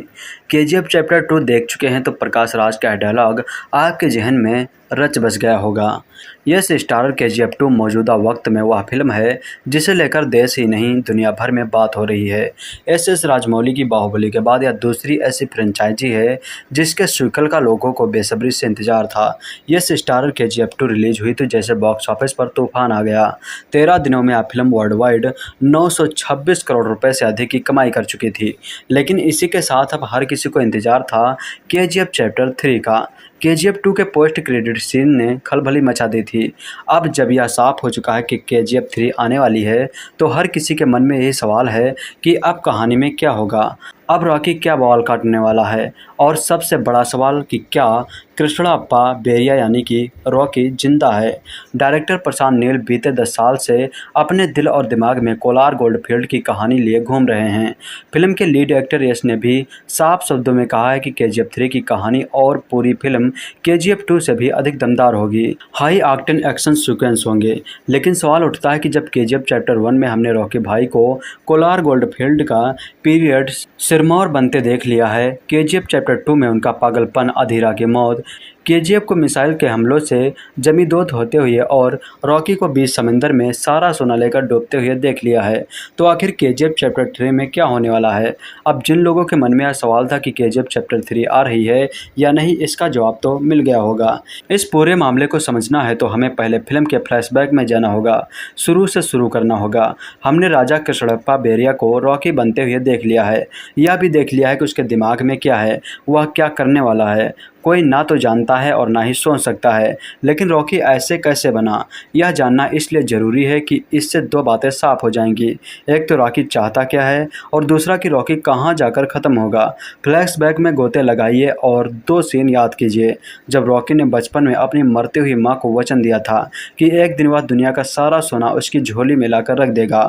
केजीएफ चैप्टर 2 देख चुके हैं तो प्रकाश राज का डायलॉग आपके जहन में रच बस गया होगा। यस स्टारर केजीएफ 2 मौजूदा वक्त में वह फिल्म है जिसे लेकर देश ही नहीं दुनिया भर में बात हो रही है। SS राजमौली की बाहुबली के बाद यह दूसरी ऐसी फ्रेंचाइजी है जिसके सीक्वल का लोगों को बेसब्री से इंतजार था। यस स्टारर केजीएफ 2 रिलीज हुई तो जैसे बॉक्स ऑफिस पर तूफान आ गया। 13 दिनों में यह फिल्म वर्ल्ड वाइड 926 करोड़ रुपए से अधिक की कमाई कर चुकी थी। लेकिन इसी के साथ अब हर किसी को इंतजार था केजीएफ चैप्टर 3 का। केजीएफ 2 के पोस्ट क्रेडिट सीन ने खलबली मचा दी थी। अब जब यह साफ हो चुका है कि केजीएफ 3 आने वाली है तो हर किसी के मन में यही सवाल है कि अब कहानी में क्या होगा, अब रॉकी क्या बवाल काटने वाला है, और सबसे बड़ा सवाल कि क्या कृष्णप्पा बेरिया यानी कि रॉकी जिंदा है। डायरेक्टर प्रशांत नील बीते 10 साल से अपने दिल और दिमाग में कोलार गोल्डफील्ड की कहानी लिए घूम रहे हैं। फिल्म के लीड एक्टर यश ने भी साफ शब्दों में कहा है कि केजीएफ 3 की कहानी और पूरी फिल्म केजीएफ 2 से भी अधिक दमदार होगी। हाई ऑक्टेन एक्शन सीक्वेंस होंगे। लेकिन सवाल उठता है कि जब केजीएफ चैप्टर 1 में हमने रॉकी भाई को कोलार गोल्डफील्ड का पीरियड सिरमौर बनते देख लिया है, केजीएफ चैप्टर 2 में उनका पागलपन, अधीरा की मौत, केजीएफ को मिसाइल के हमलों से जमींदोज होते हुए और रॉकी को बीच समंदर में सारा सोना लेकर डूबते हुए देख लिया है, तो आखिर केजीएफ चैप्टर 3 में क्या होने वाला है? अब जिन लोगों के मन में यह सवाल था कि केजीएफ चैप्टर 3 आ रही है या नहीं, इसका जवाब तो मिल गया होगा। इस पूरे मामले को समझना है तो हमें पहले फिल्म के फ्लैशबैक में जाना होगा, शुरू से शुरू करना होगा। हमने राजा कृष्णप्पा बेरिया को रॉकी बनते हुए देख लिया है, यह भी देख लिया है कि उसके दिमाग में क्या है, वह क्या करने वाला है। कोई ना तो जानता है और ना ही सोच सकता है, लेकिन रॉकी ऐसे कैसे बना, यह जानना इसलिए ज़रूरी है कि इससे 2 बातें साफ हो जाएंगी। एक तो रॉकी चाहता क्या है और दूसरा कि रॉकी कहां जाकर ख़त्म होगा। फ्लैशबैक में गोते लगाइए और 2 सीन याद कीजिए। जब रॉकी ने बचपन में अपनी मरती हुई माँ को वचन दिया था कि एक दिन वह दुनिया का सारा सोना उसकी झोली में लाकर रख देगा,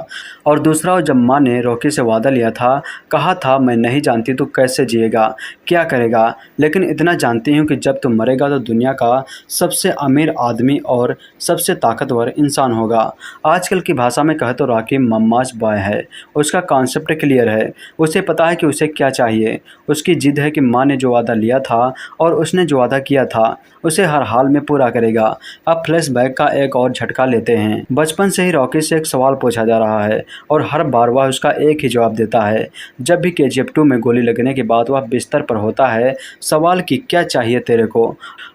और दूसरा जब माँ ने रॉकी से वादा लिया था, कहा था मैं नहीं जानती तू कैसे जिएगा, क्या करेगा, लेकिन इतना जानती हूँ कि जब तुम मरेगा तो दुनिया का सबसे अमीर आदमी और सबसे ताकतवर इंसान होगा। आजकल की भाषा में कहे तो रॉकी मम्माज बॉय है। उसका कॉन्सेप्ट क्लियर है, उसे पता है कि उसे क्या चाहिए। उसकी जिद है कि माँ ने जो वादा लिया था और उसने जो वादा किया था उसे हर हाल में पूरा करेगा। अब फ्लैशबैक का एक और झटका लेते हैं। बचपन से ही रॉकी से एक सवाल पूछा जा रहा है और हर बार वह उसका एक ही जवाब देता है। जब भी केजीएफ 2 में गोली लगने के बाद वह बिस्तर पर होता है, सवाल कि क्या चाहिए तेरे को।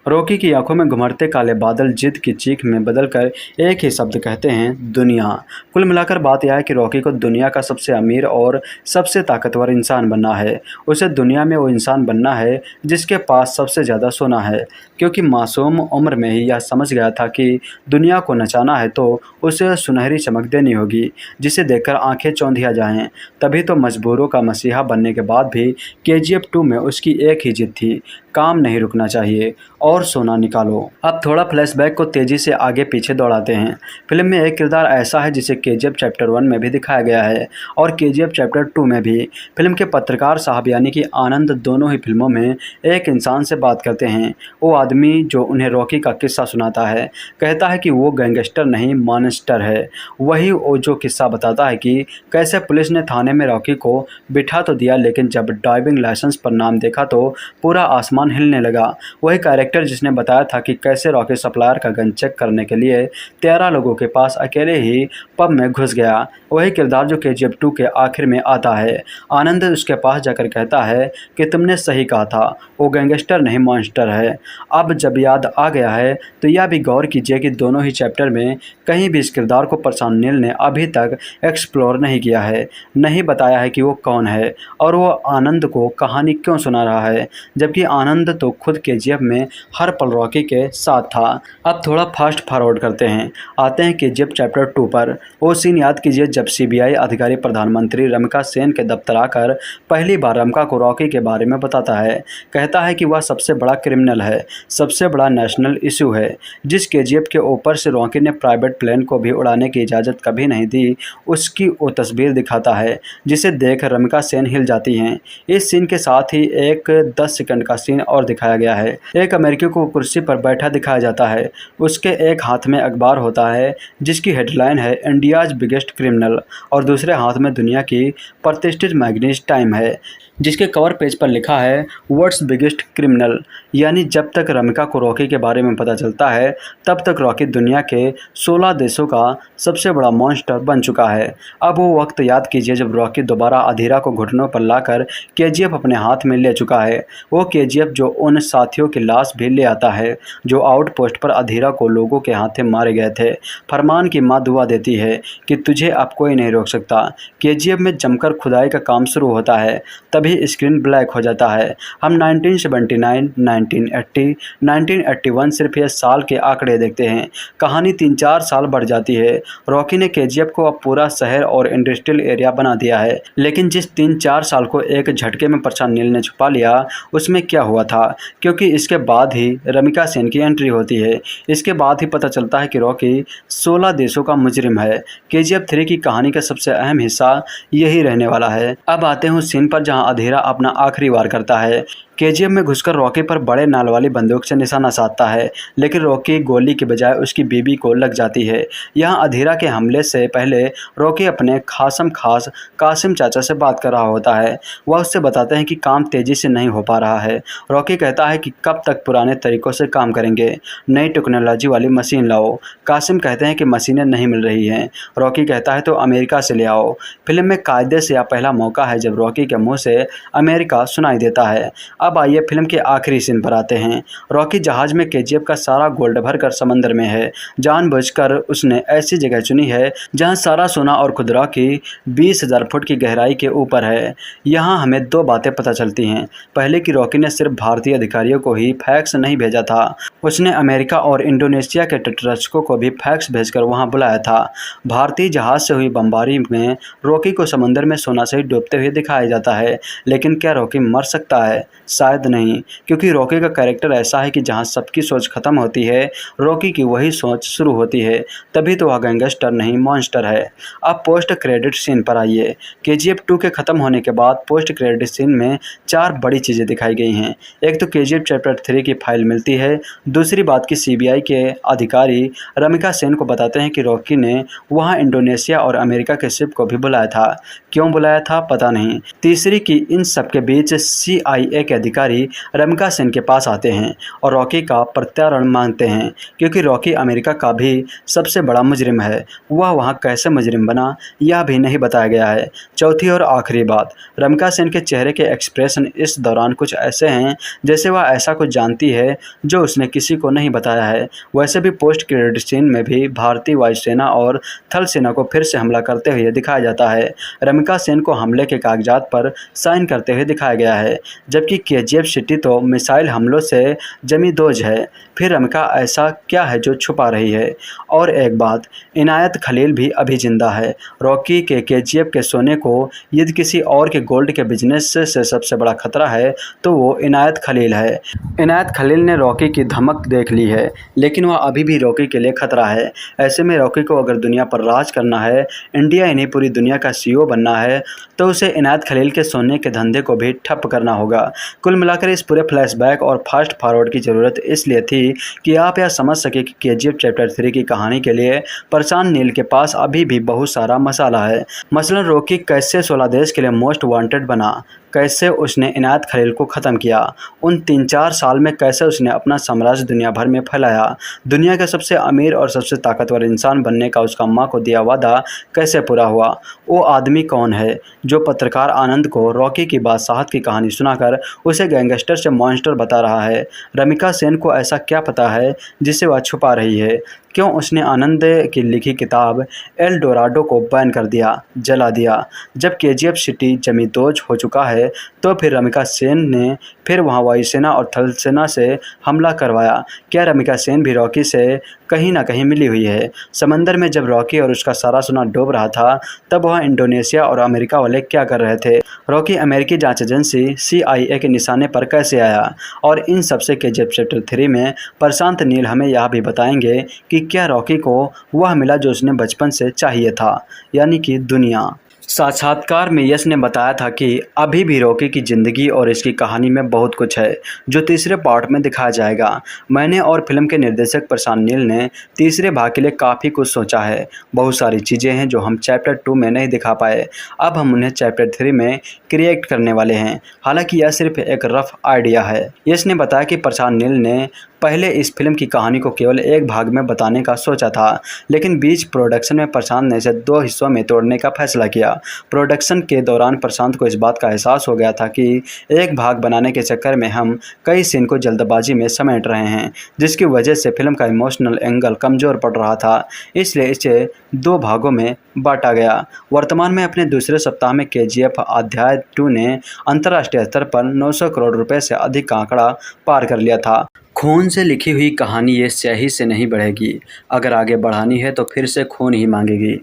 रॉकी की आंखों में घुमरते काले बादल जिद की चीख में बदलकर एक ही शब्द कहते हैं, दुनिया। कुल मिलाकर बात यह है कि रॉकी को दुनिया का सबसे अमीर और सबसे ताकतवर इंसान बनना है। उसे दुनिया में वो इंसान बनना है जिसके पास सबसे ज़्यादा सोना है, क्योंकि मासूम उम्र में ही यह समझ गया था कि दुनिया को नचाना है तो उसे सुनहरी चमक देनी होगी जिसे देखकर आंखें चौंधिया जाएं। तभी तो मजबूरों का मसीहा बनने के बाद भी KGF 2 में उसकी एक ही जिद थी, काम नहीं रुकना चाहिए और सोना निकालो। अब थोड़ा फ्लैशबैक को तेज़ी से आगे पीछे दौड़ाते हैं। फिल्म में एक किरदार ऐसा है जिसे KGF चैप्टर 1 में भी दिखाया गया है और KGF चैप्टर 2 में भी। फिल्म के पत्रकार साहब यानी कि आनंद दोनों ही फिल्मों में एक इंसान से बात करते हैं। वो आदमी जो उन्हें रॉकी का किस्सा सुनाता है कहता है कि वो गैंगस्टर नहीं मॉन्स्टर है। वही वो जो किस्सा बताता है कि कैसे पुलिस ने थाने में रॉकी को बिठा तो दिया, लेकिन जब ड्राइविंग लाइसेंस पर नाम देखा तो पूरा आसमान हिलने लगा। वही कैरेक्टर जिसने बताया था कि कैसे रॉकी सप्लायर का गन चेक करने के लिए 13 लोगों के पास अकेले ही पब में घुस गया, वही किरदार जो KGF 2 के आखिर में आता है। आनंद उसके पास जाकर कहता है कि तुमने सही कहा था, वो गैंगस्टर नहीं मॉन्स्टर है। अब जब याद आ गया है तो यह भी गौर कीजिए कि दोनों ही चैप्टर में कहीं भी इस किरदार को प्रशांत नील ने अभी तक एक्सप्लोर नहीं किया है, नहीं बताया है कि वो कौन है और वो आनंद को कहानी क्यों सुना रहा है, जबकि आनंद तो खुद KGF में हर पल रॉकी के साथ था। अब थोड़ा फास्ट फॉरवर्ड करते हैं, आते हैं KGF चैप्टर 2 पर। वो सीन याद कीजिए जब CBI अधिकारी प्रधानमंत्री रमिका सेन के दफ्तर आकर पहली बार रमिका को रॉकी के बारे में बताता है। कहता है कि वह सबसे बड़ा क्रिमिनल है, सबसे बड़ा नेशनल इशू है। जिस KGF के ऊपर से रॉकी ने प्राइवेट प्लेन को भी उड़ाने की इजाज़त कभी नहीं दी, उसकी वो तस्वीर दिखाता है जिसे देख रमिका सेन हिल जाती हैं। इस सीन के साथ ही एक 10 सेकंड का सीन और दिखाया गया है। एक अमेरिकी को कुर्सी पर बैठा दिखाया जाता है, उसके एक हाथ में अखबार होता है जिसकी हेडलाइन है इंडियाज बिगेस्ट क्रिमिनल और दूसरे हाथ में दुनिया की प्रतिष्ठित मैगजीन टाइम है जिसके कवर पेज पर लिखा है वर्ल्ड्स बिगेस्ट क्रिमिनल। यानी जब तक रमिका को रॉकी के बारे में पता चलता है तब तक रॉकी दुनिया के 16 देशों का सबसे बड़ा मॉन्स्टर बन चुका है। अब वो वक्त याद कीजिए जब रॉकी दोबारा अधीरा को घुटनों पर लाकर KGF अपने हाथ में ले चुका है। वो KGF जो उन साथियों की लाश भी ले आता है जो आउटपोस्ट पर अधीरा को लोगों के हाथे मारे गए थे। फरमान की माँ दुआ देती है कि तुझे अब कोई नहीं रोक सकता। KGF में जमकर खुदाई का काम शुरू होता है, तभी स्क्रीन ब्लैक हो जाता है। हम 1979, 1980, 1981 सिर्फ ये साल के आंकड़े देखते हैं। कहानी 3-4 साल बढ़ जाती है। रॉकी ने KGF को अब पूरा शहर और इंडस्ट्रियल एरिया बना दिया है, लेकिन जिस 3-4 साल को एक झटके में प्रशांत नील ने छुपा लिया उसमें क्या हुआ था, क्योंकि इसके बाद ही रमिका सेन की एंट्री होती है। इसके बाद ही पता चलता है कि रॉकी 16 देशों का मुजरिम है। KGF 3 की कहानी का सबसे अहम हिस्सा यही रहने वाला है। अब आते हैं उस सीन पर जहां अधीरा अपना आखिरी वार करता है। KGF में घुसकर रॉकी पर बड़े नाल वाली बंदूक से निशाना साधता है, लेकिन रॉकी गोली के बजाय उसकी बीबी को लग जाती है। यहाँ अधीरा के हमले से पहले रॉकी अपने खासम खास कासिम चाचा से बात कर रहा होता है। वह उससे बताते हैं कि काम तेज़ी से नहीं हो पा रहा है। रॉकी कहता है कि कब तक पुराने तरीक़ों से काम करेंगे, नई टेक्नोलॉजी वाली मशीन लाओ। कासिम कहते हैं कि मशीनें नहीं मिल रही हैं। रॉकी कहता है तो अमेरिका से ले आओ। फिल्म में कायदे से यह पहला मौका है जब रॉकी के मुँह से अमेरिका सुनाई देता है। अब आइए फिल्म के आखिरी सीन पर आते हैं। रॉकी जहाज में KGF का सारा गोल्ड भरकर समंदर में है। जानबूझकर उसने ऐसी जगह चुनी है जहां सारा सोना और खुद रॉकी 20,000 फुट की गहराई के ऊपर है। यहां हमें 2 बातें पता चलती हैं। पहले कि रॉकी ने सिर्फ भारतीय अधिकारियों को ही फैक्स नहीं भेजा था, उसने अमेरिका और इंडोनेशिया के तटरक्षकों को भी फैक्स भेजकर वहां बुलाया था। भारतीय जहाज से हुई बमबारी में रॉकी को समंदर में सोना से डूबते हुए दिखाया जाता है, लेकिन क्या रॉकी मर सकता है? शायद नहीं, क्योंकि रॉकी का कैरेक्टर ऐसा है कि जहां सबकी सोच खत्म होती है रॉकी की वही सोच शुरू होती है। तभी तो वह गैंगस्टर नहीं मॉन्स्टर है। अब पोस्ट क्रेडिट सीन पर आइए। KGF 2 के ख़त्म होने के बाद पोस्ट क्रेडिट सीन में 4 बड़ी चीज़ें दिखाई गई हैं। एक तो KGF चैप्टर 3 की फाइल मिलती है। दूसरी बात कि CBI के अधिकारी रमिका सेन को बताते हैं कि रॉकी ने वहाँ इंडोनेशिया और अमेरिका के शिप को भी बुलाया था। क्यों बुलाया था पता नहीं। तीसरी कि इन सबके बीच CIA के अधिकारी रमिका सेन के पास आते हैं और रॉकी का प्रत्यार्पण मांगते हैं, क्योंकि रॉकी अमेरिका का भी सबसे बड़ा मुजरिम है। वह वहाँ कैसे मुजरिम बना यह भी नहीं बताया गया है। चौथी और आखिरी बात, रमिका सेन के चेहरे के एक्सप्रेशन इस दौरान कुछ ऐसे हैं जैसे वह ऐसा कुछ जानती है जो उसने किसी को नहीं बताया है। वैसे भी पोस्ट क्रेडिट सीन में भी भारतीय वायुसेना और थल सेना को फिर से हमला करते हुए दिखाया जाता है। रमिका सेन को हमले के कागजात पर साइन करते हुए दिखाया गया है, जबकि KGF सिटी तो मिसाइल हमलों से जमींदोज है। फिर रमिका ऐसा क्या है जो छुपा रही है? और एक बात, इनायत खलील भी अभी जिंदा है। रॉकी के KGF के सोने को यदि किसी और के गोल्ड के बिजनेस से सबसे बड़ा खतरा है तो वो इनायत खलील है। इनायत खलील ने रॉकी की धमक देख ली है, लेकिन वह अभी भी रॉकी के लिए खतरा है। ऐसे में रॉकी को अगर दुनिया पर राज करना है, इंडिया ही नहीं पूरी दुनिया का CEO बनना है, तो उसे इनायत खलील के सोने के धंधे को भी ठप करना होगा। कुल मिलाकर इस पूरे फ्लैशबैक और फास्ट फॉरवर्ड की ज़रूरत इसलिए थी कि आप यह समझ सके कि KGF चैप्टर 3 की कहानी के लिए प्रशांत नील के पास अभी भी बहुत सारा मसाला है। मसलन रॉकी कैसे 16 देश के लिए मोस्ट वांटेड बना, कैसे उसने इनायत खलील को ख़त्म किया, उन 3-4 साल में कैसे उसने अपना साम्राज्य दुनिया भर में फैलाया, दुनिया का सबसे अमीर और सबसे ताकतवर इंसान बनने का उसका माँ को दिया वादा कैसे पूरा हुआ, वो आदमी कौन है जो पत्रकार आनंद को रॉकी की बादशाहत की कहानी सुनाकर उसे गैंगस्टर से मॉन्स्टर बता रहा है। रमिका सेन को ऐसा क्या पता है जिसे वह छुपा रही है? क्यों उसने आनंद की लिखी किताब एल डोराडो को बैन कर दिया, जला दिया? जब KGF सिटी जमींदोज हो चुका है तो फिर रमिका सेन ने फिर वहाँ वायुसेना और थल सेना से हमला करवाया। क्या रमिका सेन भी रॉकी से कहीं ना कहीं मिली हुई है? समंदर में जब रॉकी और उसका सारा सोना डूब रहा था तब वह इंडोनेशिया और अमेरिका वाले क्या कर रहे थे? रॉकी अमेरिकी जांच एजेंसी CIA के निशाने पर कैसे आया? और इन सबसे KGF चैप्टर 3 में प्रशांत नील हमें यह भी बताएंगे कि क्या रॉकी को वह मिला जो उसने बचपन से चाहिए था, यानी कि दुनिया। साक्षात्कार में यश ने बताया था कि अभी भी रॉकी की ज़िंदगी और इसकी कहानी में बहुत कुछ है जो तीसरे पार्ट में दिखाया जाएगा। मैंने और फिल्म के निर्देशक प्रशांत नील ने तीसरे भाग के लिए काफ़ी कुछ सोचा है। बहुत सारी चीज़ें हैं जो हम चैप्टर 2 में नहीं दिखा पाए, अब हम उन्हें चैप्टर 3 में क्रिएट करने वाले हैं। हालांकि यह सिर्फ एक रफ आइडिया है। यश ने बताया कि प्रशांत नील ने पहले इस फिल्म की कहानी को केवल एक भाग में बताने का सोचा था, लेकिन बीच प्रोडक्शन में प्रशांत ने इसे 2 हिस्सों में तोड़ने का फैसला किया। प्रोडक्शन के दौरान प्रशांत को इस बात का एहसास हो गया था कि एक भाग बनाने के चक्कर में हम कई सीन को जल्दबाजी में समेट रहे हैं, जिसकी वजह से फिल्म का इमोशनल एंगल कमज़ोर पड़ रहा था। इसलिए इसे 2 भागों में बांटा गया। वर्तमान में अपने दूसरे सप्ताह में KGF अध्याय 2 ने अंतर्राष्ट्रीय स्तर पर 900 करोड़ रुपए से अधिक का आंकड़ा पार कर लिया था। खून से लिखी हुई कहानी ये स्याही से नहीं बढ़ेगी, अगर आगे बढ़ानी है तो फिर से खून ही मांगेगी।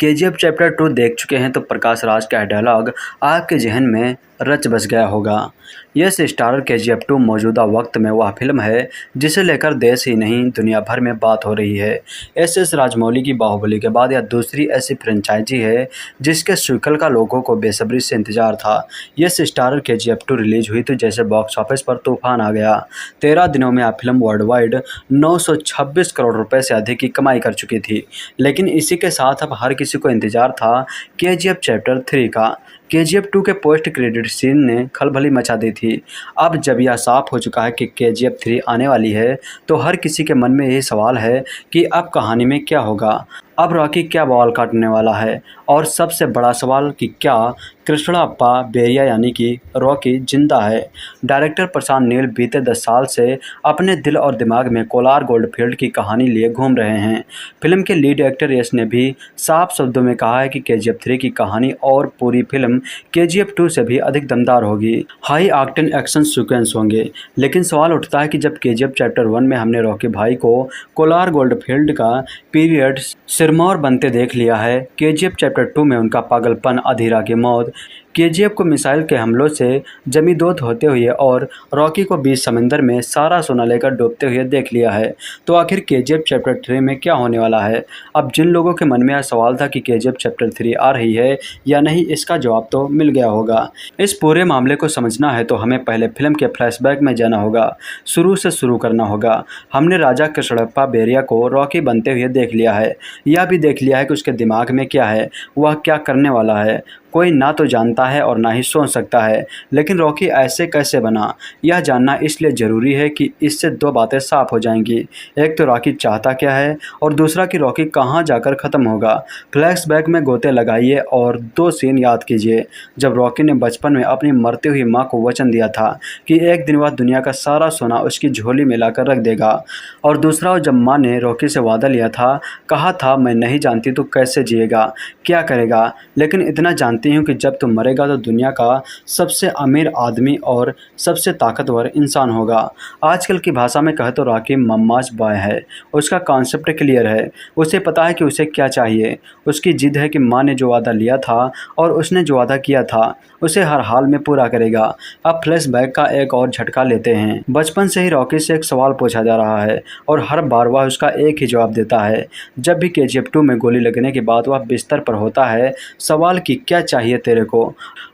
KGF चैप्टर 2 देख चुके हैं तो प्रकाश राज का डायलॉग आपके जहन में रच बस गया होगा। यस स्टारर KGF 2 मौजूदा वक्त में वह फिल्म है जिसे लेकर देश ही नहीं दुनिया भर में बात हो रही है। SS राजमौली की बाहुबली के बाद यह दूसरी ऐसी फ्रेंचाइजी है जिसके सीक्वल का लोगों को बेसब्री से इंतजार था। यस स्टारर KGF 2 रिलीज हुई तो जैसे बॉक्स ऑफिस पर तूफान आ गया। 13 दिनों में यह फिल्म वर्ल्ड वाइड 926 करोड़ रुपए से अधिक की कमाई कर चुकी थी। लेकिन इसी के साथ अब हर किसी को इंतजार था KGF चैप्टर 3 का। KGF 2 के पोस्ट क्रेडिट सीन ने खलबली मचा दी थी। अब जब यह साफ हो चुका है कि KGF 3 आने वाली है तो हर किसी के मन में यही सवाल है कि अब कहानी में क्या होगा, अब रॉकी क्या बवाल काटने वाला है, और सबसे बड़ा सवाल कि क्या कृष्णप्पा बेरिया यानी कि रॉकी जिंदा है। डायरेक्टर प्रशांत नील बीते 10 साल से अपने दिल और दिमाग में कोलार गोल्डफील्ड की कहानी लिए घूम रहे हैं। फिल्म के लीड एक्टर यश ने भी साफ शब्दों में कहा है कि KGF 3 की कहानी और पूरी फिल्म KGF 2 से भी अधिक दमदार होगी। हाई ऑक्टेन एक्शन सीक्वेंस होंगे। लेकिन सवाल उठता है कि जब KGF चैप्टर 1 में हमने रॉकी भाई को कोलार गोल्डफील्ड का पीरियड सिरमौर बनते देख लिया है, KGF चैप्टर 2 में उनका पागलपन, अधीरा की मौत, KGF को मिसाइल के हमलों से जमींदोज होते हुए और रॉकी को बीच समंदर में सारा सोना लेकर डूबते हुए देख लिया है, तो आखिर KGF चैप्टर 3 में क्या होने वाला है? अब जिन लोगों के मन में यह सवाल था कि KGF चैप्टर 3 आ रही है या नहीं, इसका जवाब तो मिल गया होगा। इस पूरे मामले को समझना है तो हमें पहले फिल्म के फ्लैशबैक में जाना होगा, शुरू से शुरू करना होगा। हमने राजा कृष्णप्पा बेरिया को रॉकी बनते हुए देख लिया है, यह भी देख लिया है कि उसके दिमाग में क्या है, वह क्या करने वाला है। कोई ना तो जानता है और ना ही सोच सकता है, लेकिन रॉकी ऐसे कैसे बना यह जानना इसलिए ज़रूरी है कि इससे दो बातें साफ हो जाएंगी। एक तो रॉकी चाहता क्या है और दूसरा कि रॉकी कहाँ जाकर ख़त्म होगा। फ्लैशबैक में गोते लगाइए और दो सीन याद कीजिए जब रॉकी ने बचपन में अपनी मरती हुई माँ को वचन दिया था कि एक दिन वह दुनिया का सारा सोना उसकी झोली में लाकर रख देगा, और दूसरा जब माँ ने रॉकी से वादा लिया था, कहा था मैं नहीं जानती तू कैसे जिएगा, क्या करेगा, लेकिन इतना जानती हूँ कि जब तू मरेगा तो दुनिया का सबसे अमीर आदमी और सबसे ताकतवर इंसान होगा। आजकल की भाषा में कहे तो रॉकी मम्माज बॉय है। उसका कॉन्सेप्ट क्लियर है, उसे पता है कि उसे क्या चाहिए। उसकी जिद है कि माँ ने जो वादा लिया था और उसने जो वादा किया था उसे हर हाल में पूरा करेगा। अब फ्लैशबैक का एक और झटका लेते हैं। बचपन से ही रॉकी से एक सवाल पूछा जा रहा है और हर बार वह उसका एक ही जवाब देता है। जब भी KGF 2 में गोली लगने के बाद वह बिस्तर पर होता है, सवाल कि क्या चाहिए तेरे को।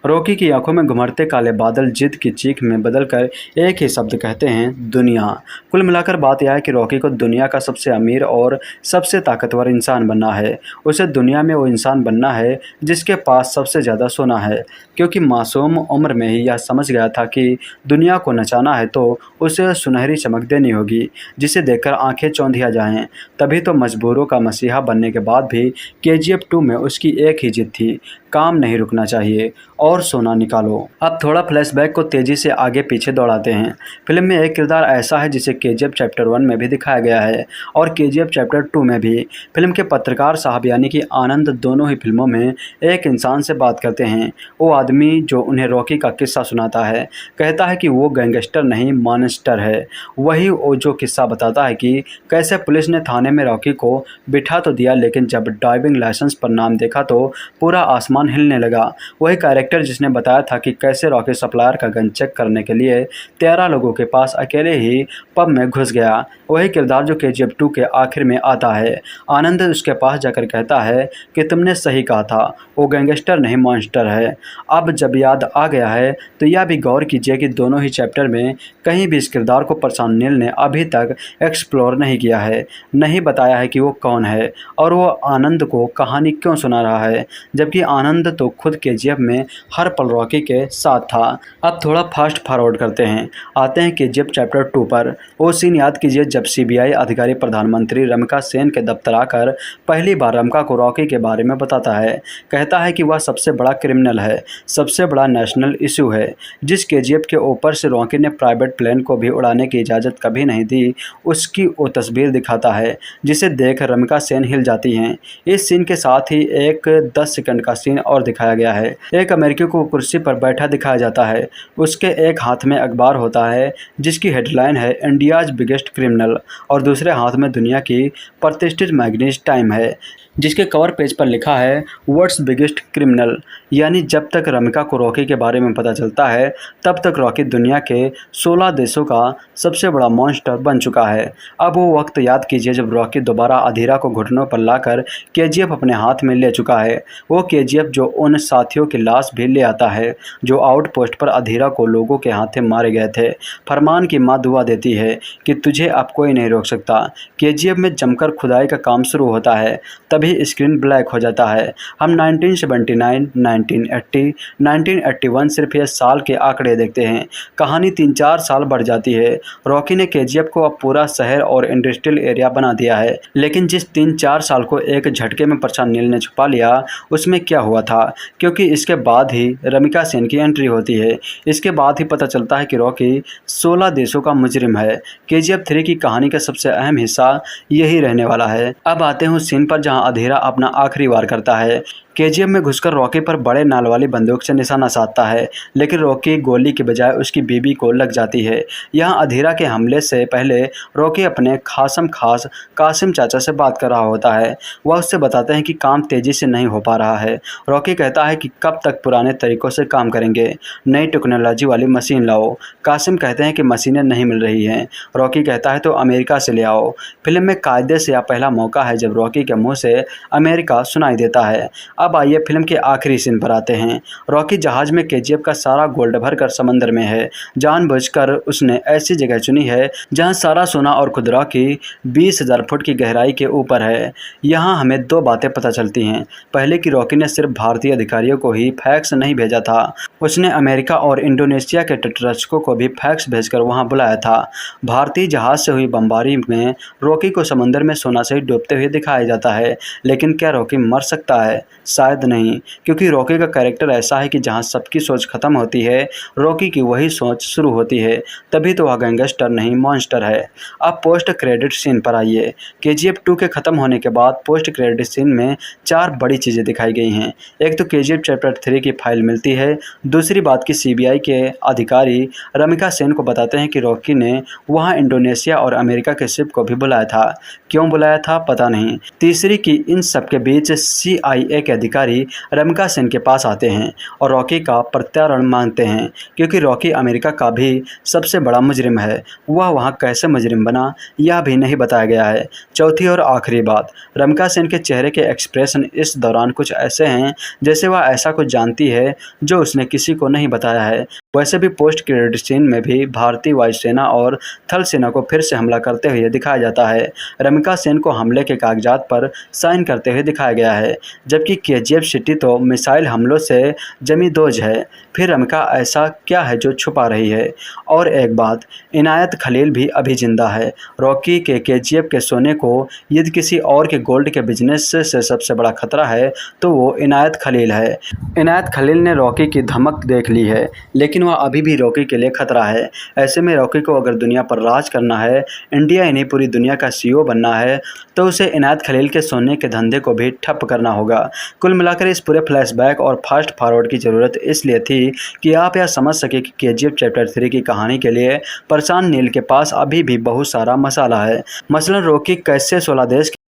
रॉकी की आंखों में घुमरते काले बादल जिद की चीख में बदलकर एक ही शब्द कहते हैं, दुनिया। कुल मिलाकर बात यह है कि रॉकी को दुनिया का सबसे अमीर और सबसे ताकतवर इंसान बनना है। उसे दुनिया में वो इंसान बनना है जिसके पास सबसे ज़्यादा सोना है, क्योंकि मासूम उम्र में ही यह समझ गया था कि दुनिया को नचाना है तो उसे सुनहरी चमक देनी होगी जिसे देखकर आंखें चौंधिया जाएं। तभी तो मजबूरों का मसीहा बनने के बाद भी KGF 2 में उसकी एक ही जिद थी, काम नहीं रुकना चाहिए और सोना निकालो। अब थोड़ा फ्लैशबैक को तेज़ी से आगे पीछे दौड़ाते हैं। फिल्म में एक किरदार ऐसा है जिसे KGF चैप्टर 1 में भी दिखाया गया है और KGF चैप्टर 2 में भी। फिल्म के पत्रकार साहब यानी कि आनंद दोनों ही फिल्मों में एक इंसान से बात करते हैं। वो आदमी जो उन्हें रॉकी का किस्सा सुनाता है कहता है कि वो गैंगस्टर नहीं मॉन्स्टर है। वही वो जो किस्सा बताता है कि कैसे पुलिस ने थाने में रॉकी को बिठा तो दिया, लेकिन जब ड्राइविंग लाइसेंस पर नाम देखा तो पूरा आसमान हिलने लगा। वही कैरेक्टर जिसने बताया था कि कैसे रॉकी सप्लायर का गन चेक करने के लिए 13 लोगों के पास अकेले ही पब में घुस गया, वही किरदार जो KGF 2 के आखिर में आता है। आनंद उसके पास जाकर कहता है कि तुमने सही कहा था, वो गैंगस्टर नहीं मॉन्स्टर है। अब जब याद आ गया है तो यह भी गौर कीजिए कि दोनों ही चैप्टर में कहीं भी इस किरदार को प्रशांत नील ने अभी तक एक्सप्लोर नहीं किया है, नहीं बताया है कि वो कौन है और वो आनंद को कहानी क्यों सुना रहा है, जबकि आनंद तो खुद KGF में हर पल रॉकी के साथ था। अब थोड़ा फास्ट फॉरवर्ड करते हैं, आते हैं KGF चैप्टर 2 पर। वो सीन याद कीजिए जब CBI अधिकारी प्रधानमंत्री रमिका सेन के दफ्तर आकर पहली बार रमिका को रॉकी के बारे में बताता है। कहता है कि वह सबसे बड़ा क्रिमिनल है, सबसे बड़ा नेशनल इशू है। जिस KGF के ऊपर से रॉकी ने प्राइवेट प्लेन को भी उड़ाने की इजाज़त कभी नहीं दी, उसकी वो तस्वीर दिखाता है जिसे देख रमिका सेन हिल जाती हैं। इस सीन के साथ ही एक 10 सेकंड का सीन और दिखाया गया है। एक अमेरिकी को कुर्सी पर बैठा दिखाया जाता है। उसके एक हाथ में अखबार होता है जिसकी हेडलाइन है इंडियाज बिगेस्ट क्रिमिनल और दूसरे हाथ में दुनिया की प्रतिष्ठित मैगजीन टाइम है जिसके कवर पेज पर लिखा है वर्ल्ड्स बिगेस्ट क्रिमिनल। यानी जब तक रमिका को रॉकी के बारे में पता चलता है तब तक रॉकी दुनिया के 16 देशों का सबसे बड़ा मॉन्स्टर बन चुका है। अब वो वक्त याद कीजिए जब रॉकी दोबारा अधीरा को घुटनों पर लाकर KGF अपने हाथ में ले चुका है। वो KGF जो उन साथियों की लाश भी ले आता है जो आउटपोस्ट पर अधीरा को लोगों के हाथे मारे गए थे। फरमान की माँ दुआ देती है कि तुझे अब कोई नहीं रोक सकता। KGF में जमकर खुदाई का काम शुरू होता है, तभी स्क्रीन ब्लैक हो जाता है। हम 1979, 1980, 1981 सिर्फ ये साल के आंकड़े देखते हैं। कहानी 3-4 साल बढ़ जाती है। रॉकी ने KGF को अब पूरा शहर और इंडस्ट्रियल एरिया बना दिया है, लेकिन जिस 3-4 साल को एक झटके में प्रशांत नील ने छुपा लिया उसमें क्या हुआ था, क्योंकि इसके बाद ही रमिका सेन की एंट्री होती है। इसके बाद ही पता चलता है कि रॉकी 16 देशों का मुजरिम है। KGF 3 की कहानी का सबसे अहम हिस्सा यही रहने वाला है। अब आते हैं उस सीन पर जहां अधीरा अपना आखिरी वार करता है। KGF में घुसकर रॉकी पर बड़े नाल वाली बंदूक से निशाना साधता है, लेकिन रॉकी गोली के बजाय उसकी बीबी को लग जाती है। यहाँ अधीरा के हमले से पहले रॉकी अपने खासम खास कासिम चाचा से बात कर रहा होता है। वह उससे बताते हैं कि काम तेज़ी से नहीं हो पा रहा है। रॉकी कहता है कि कब तक पुराने तरीक़ों से काम करेंगे, नई टेक्नोलॉजी वाली मशीन लाओ। कासिम कहते हैं कि मशीनें नहीं मिल रही हैं। रॉकी कहता है तो अमेरिका से ले आओ। फिल्म में कायदे से यह पहला मौका है जब रॉकी के मुँह से अमेरिका सुनाई देता है। अब आइए फिल्म के आखिरी सीन पर आते हैं। रॉकी जहाज में केजीएफ का सारा गोल्ड भरकर समंदर में है। जानबूझकर उसने ऐसी जगह चुनी है जहां सारा सोना और खुद रॉकी 20,000 फुट की गहराई के ऊपर है। यहाँ हमें दो बातें पता चलती हैं। पहले कि रॉकी ने सिर्फ भारतीय अधिकारियों को ही फैक्स नहीं भेजा था, उसने अमेरिका और इंडोनेशिया के तटरक्षकों को भी फैक्स भेजकर वहां बुलाया था। भारतीय जहाज से हुई बमबारी में रॉकी को समंदर में सोना से डूबते हुए दिखाया जाता है, लेकिन क्या रॉकी मर सकता है? शायद नहीं, क्योंकि रॉकी का कैरेक्टर ऐसा है कि जहां सबकी सोच खत्म होती है, रॉकी की वही सोच शुरू होती है। तभी तो वह गैंगस्टर नहीं मॉन्स्टर है। अब पोस्ट क्रेडिट सीन पर आइए। केजीएफ 2 के खत्म होने के बाद पोस्ट क्रेडिट सीन में 4 बड़ी चीज़ें दिखाई गई हैं। एक तो केजीएफ चैप्टर 3 की फाइल मिलती है। दूसरी बात कि सीबीआई के अधिकारी रमिका सेन को बताते हैं कि रॉकी ने वहां इंडोनेशिया और अमेरिका के शिप को भी बुलाया था। क्यों बुलाया था पता नहीं। तीसरी कि इन सब के बीच CIA के अधिकारी रमिका सेन के पास आते हैं और रॉकी का प्रत्यार्पण मांगते हैं, क्योंकि रॉकी अमेरिका का भी सबसे बड़ा मुजरिम है। वह वहाँ कैसे मुजरिम बना यह भी नहीं बताया गया है। चौथी और आखिरी बात, रमिका सेन के चेहरे के एक्सप्रेशन इस दौरान कुछ ऐसे हैं जैसे वह ऐसा कुछ जानती है जो उसने किसी को नहीं बताया है। वैसे भी पोस्ट क्रेडिट सीन में भी भारतीय वायुसेना और थल सेना को फिर से हमला करते हुए दिखाया जाता है। रमिका सेन को हमले के कागजात पर साइन करते हुए दिखाया गया है, जबकि केजीएफ सिटी तो मिसाइल हमलों से जमी दोज है। फिर रमिका ऐसा क्या है जो छुपा रही है? और एक बात, इनायत खलील भी अभी जिंदा है। रॉकी के केजीएफ के सोने को यदि किसी और के गोल्ड के बिजनेस से सबसे बड़ा खतरा है तो वो इनायत खलील है। इनायत खलील ने रॉकी की धमक देख ली है, लेकिन वह अभी भी रॉकी के लिए खतरा है। ऐसे में रॉकी को अगर दुनिया पर राज करना है, इंडिया ही नहीं पूरी दुनिया का CEO बनना है, तो उसे इनायत खलील के सोने के धंधे को भी ठप करना होगा। कुल मिलाकर इस पूरे फ्लैशबैक और फास्ट फॉरवर्ड की ज़रूरत इसलिए थी कि आप यह समझ सके कि केजीएफ चैप्टर 3 की कहानी के लिए प्रशांत नील के पास अभी भी बहुत सारा मसाला है। मसलन रॉकी कैसे 16 देश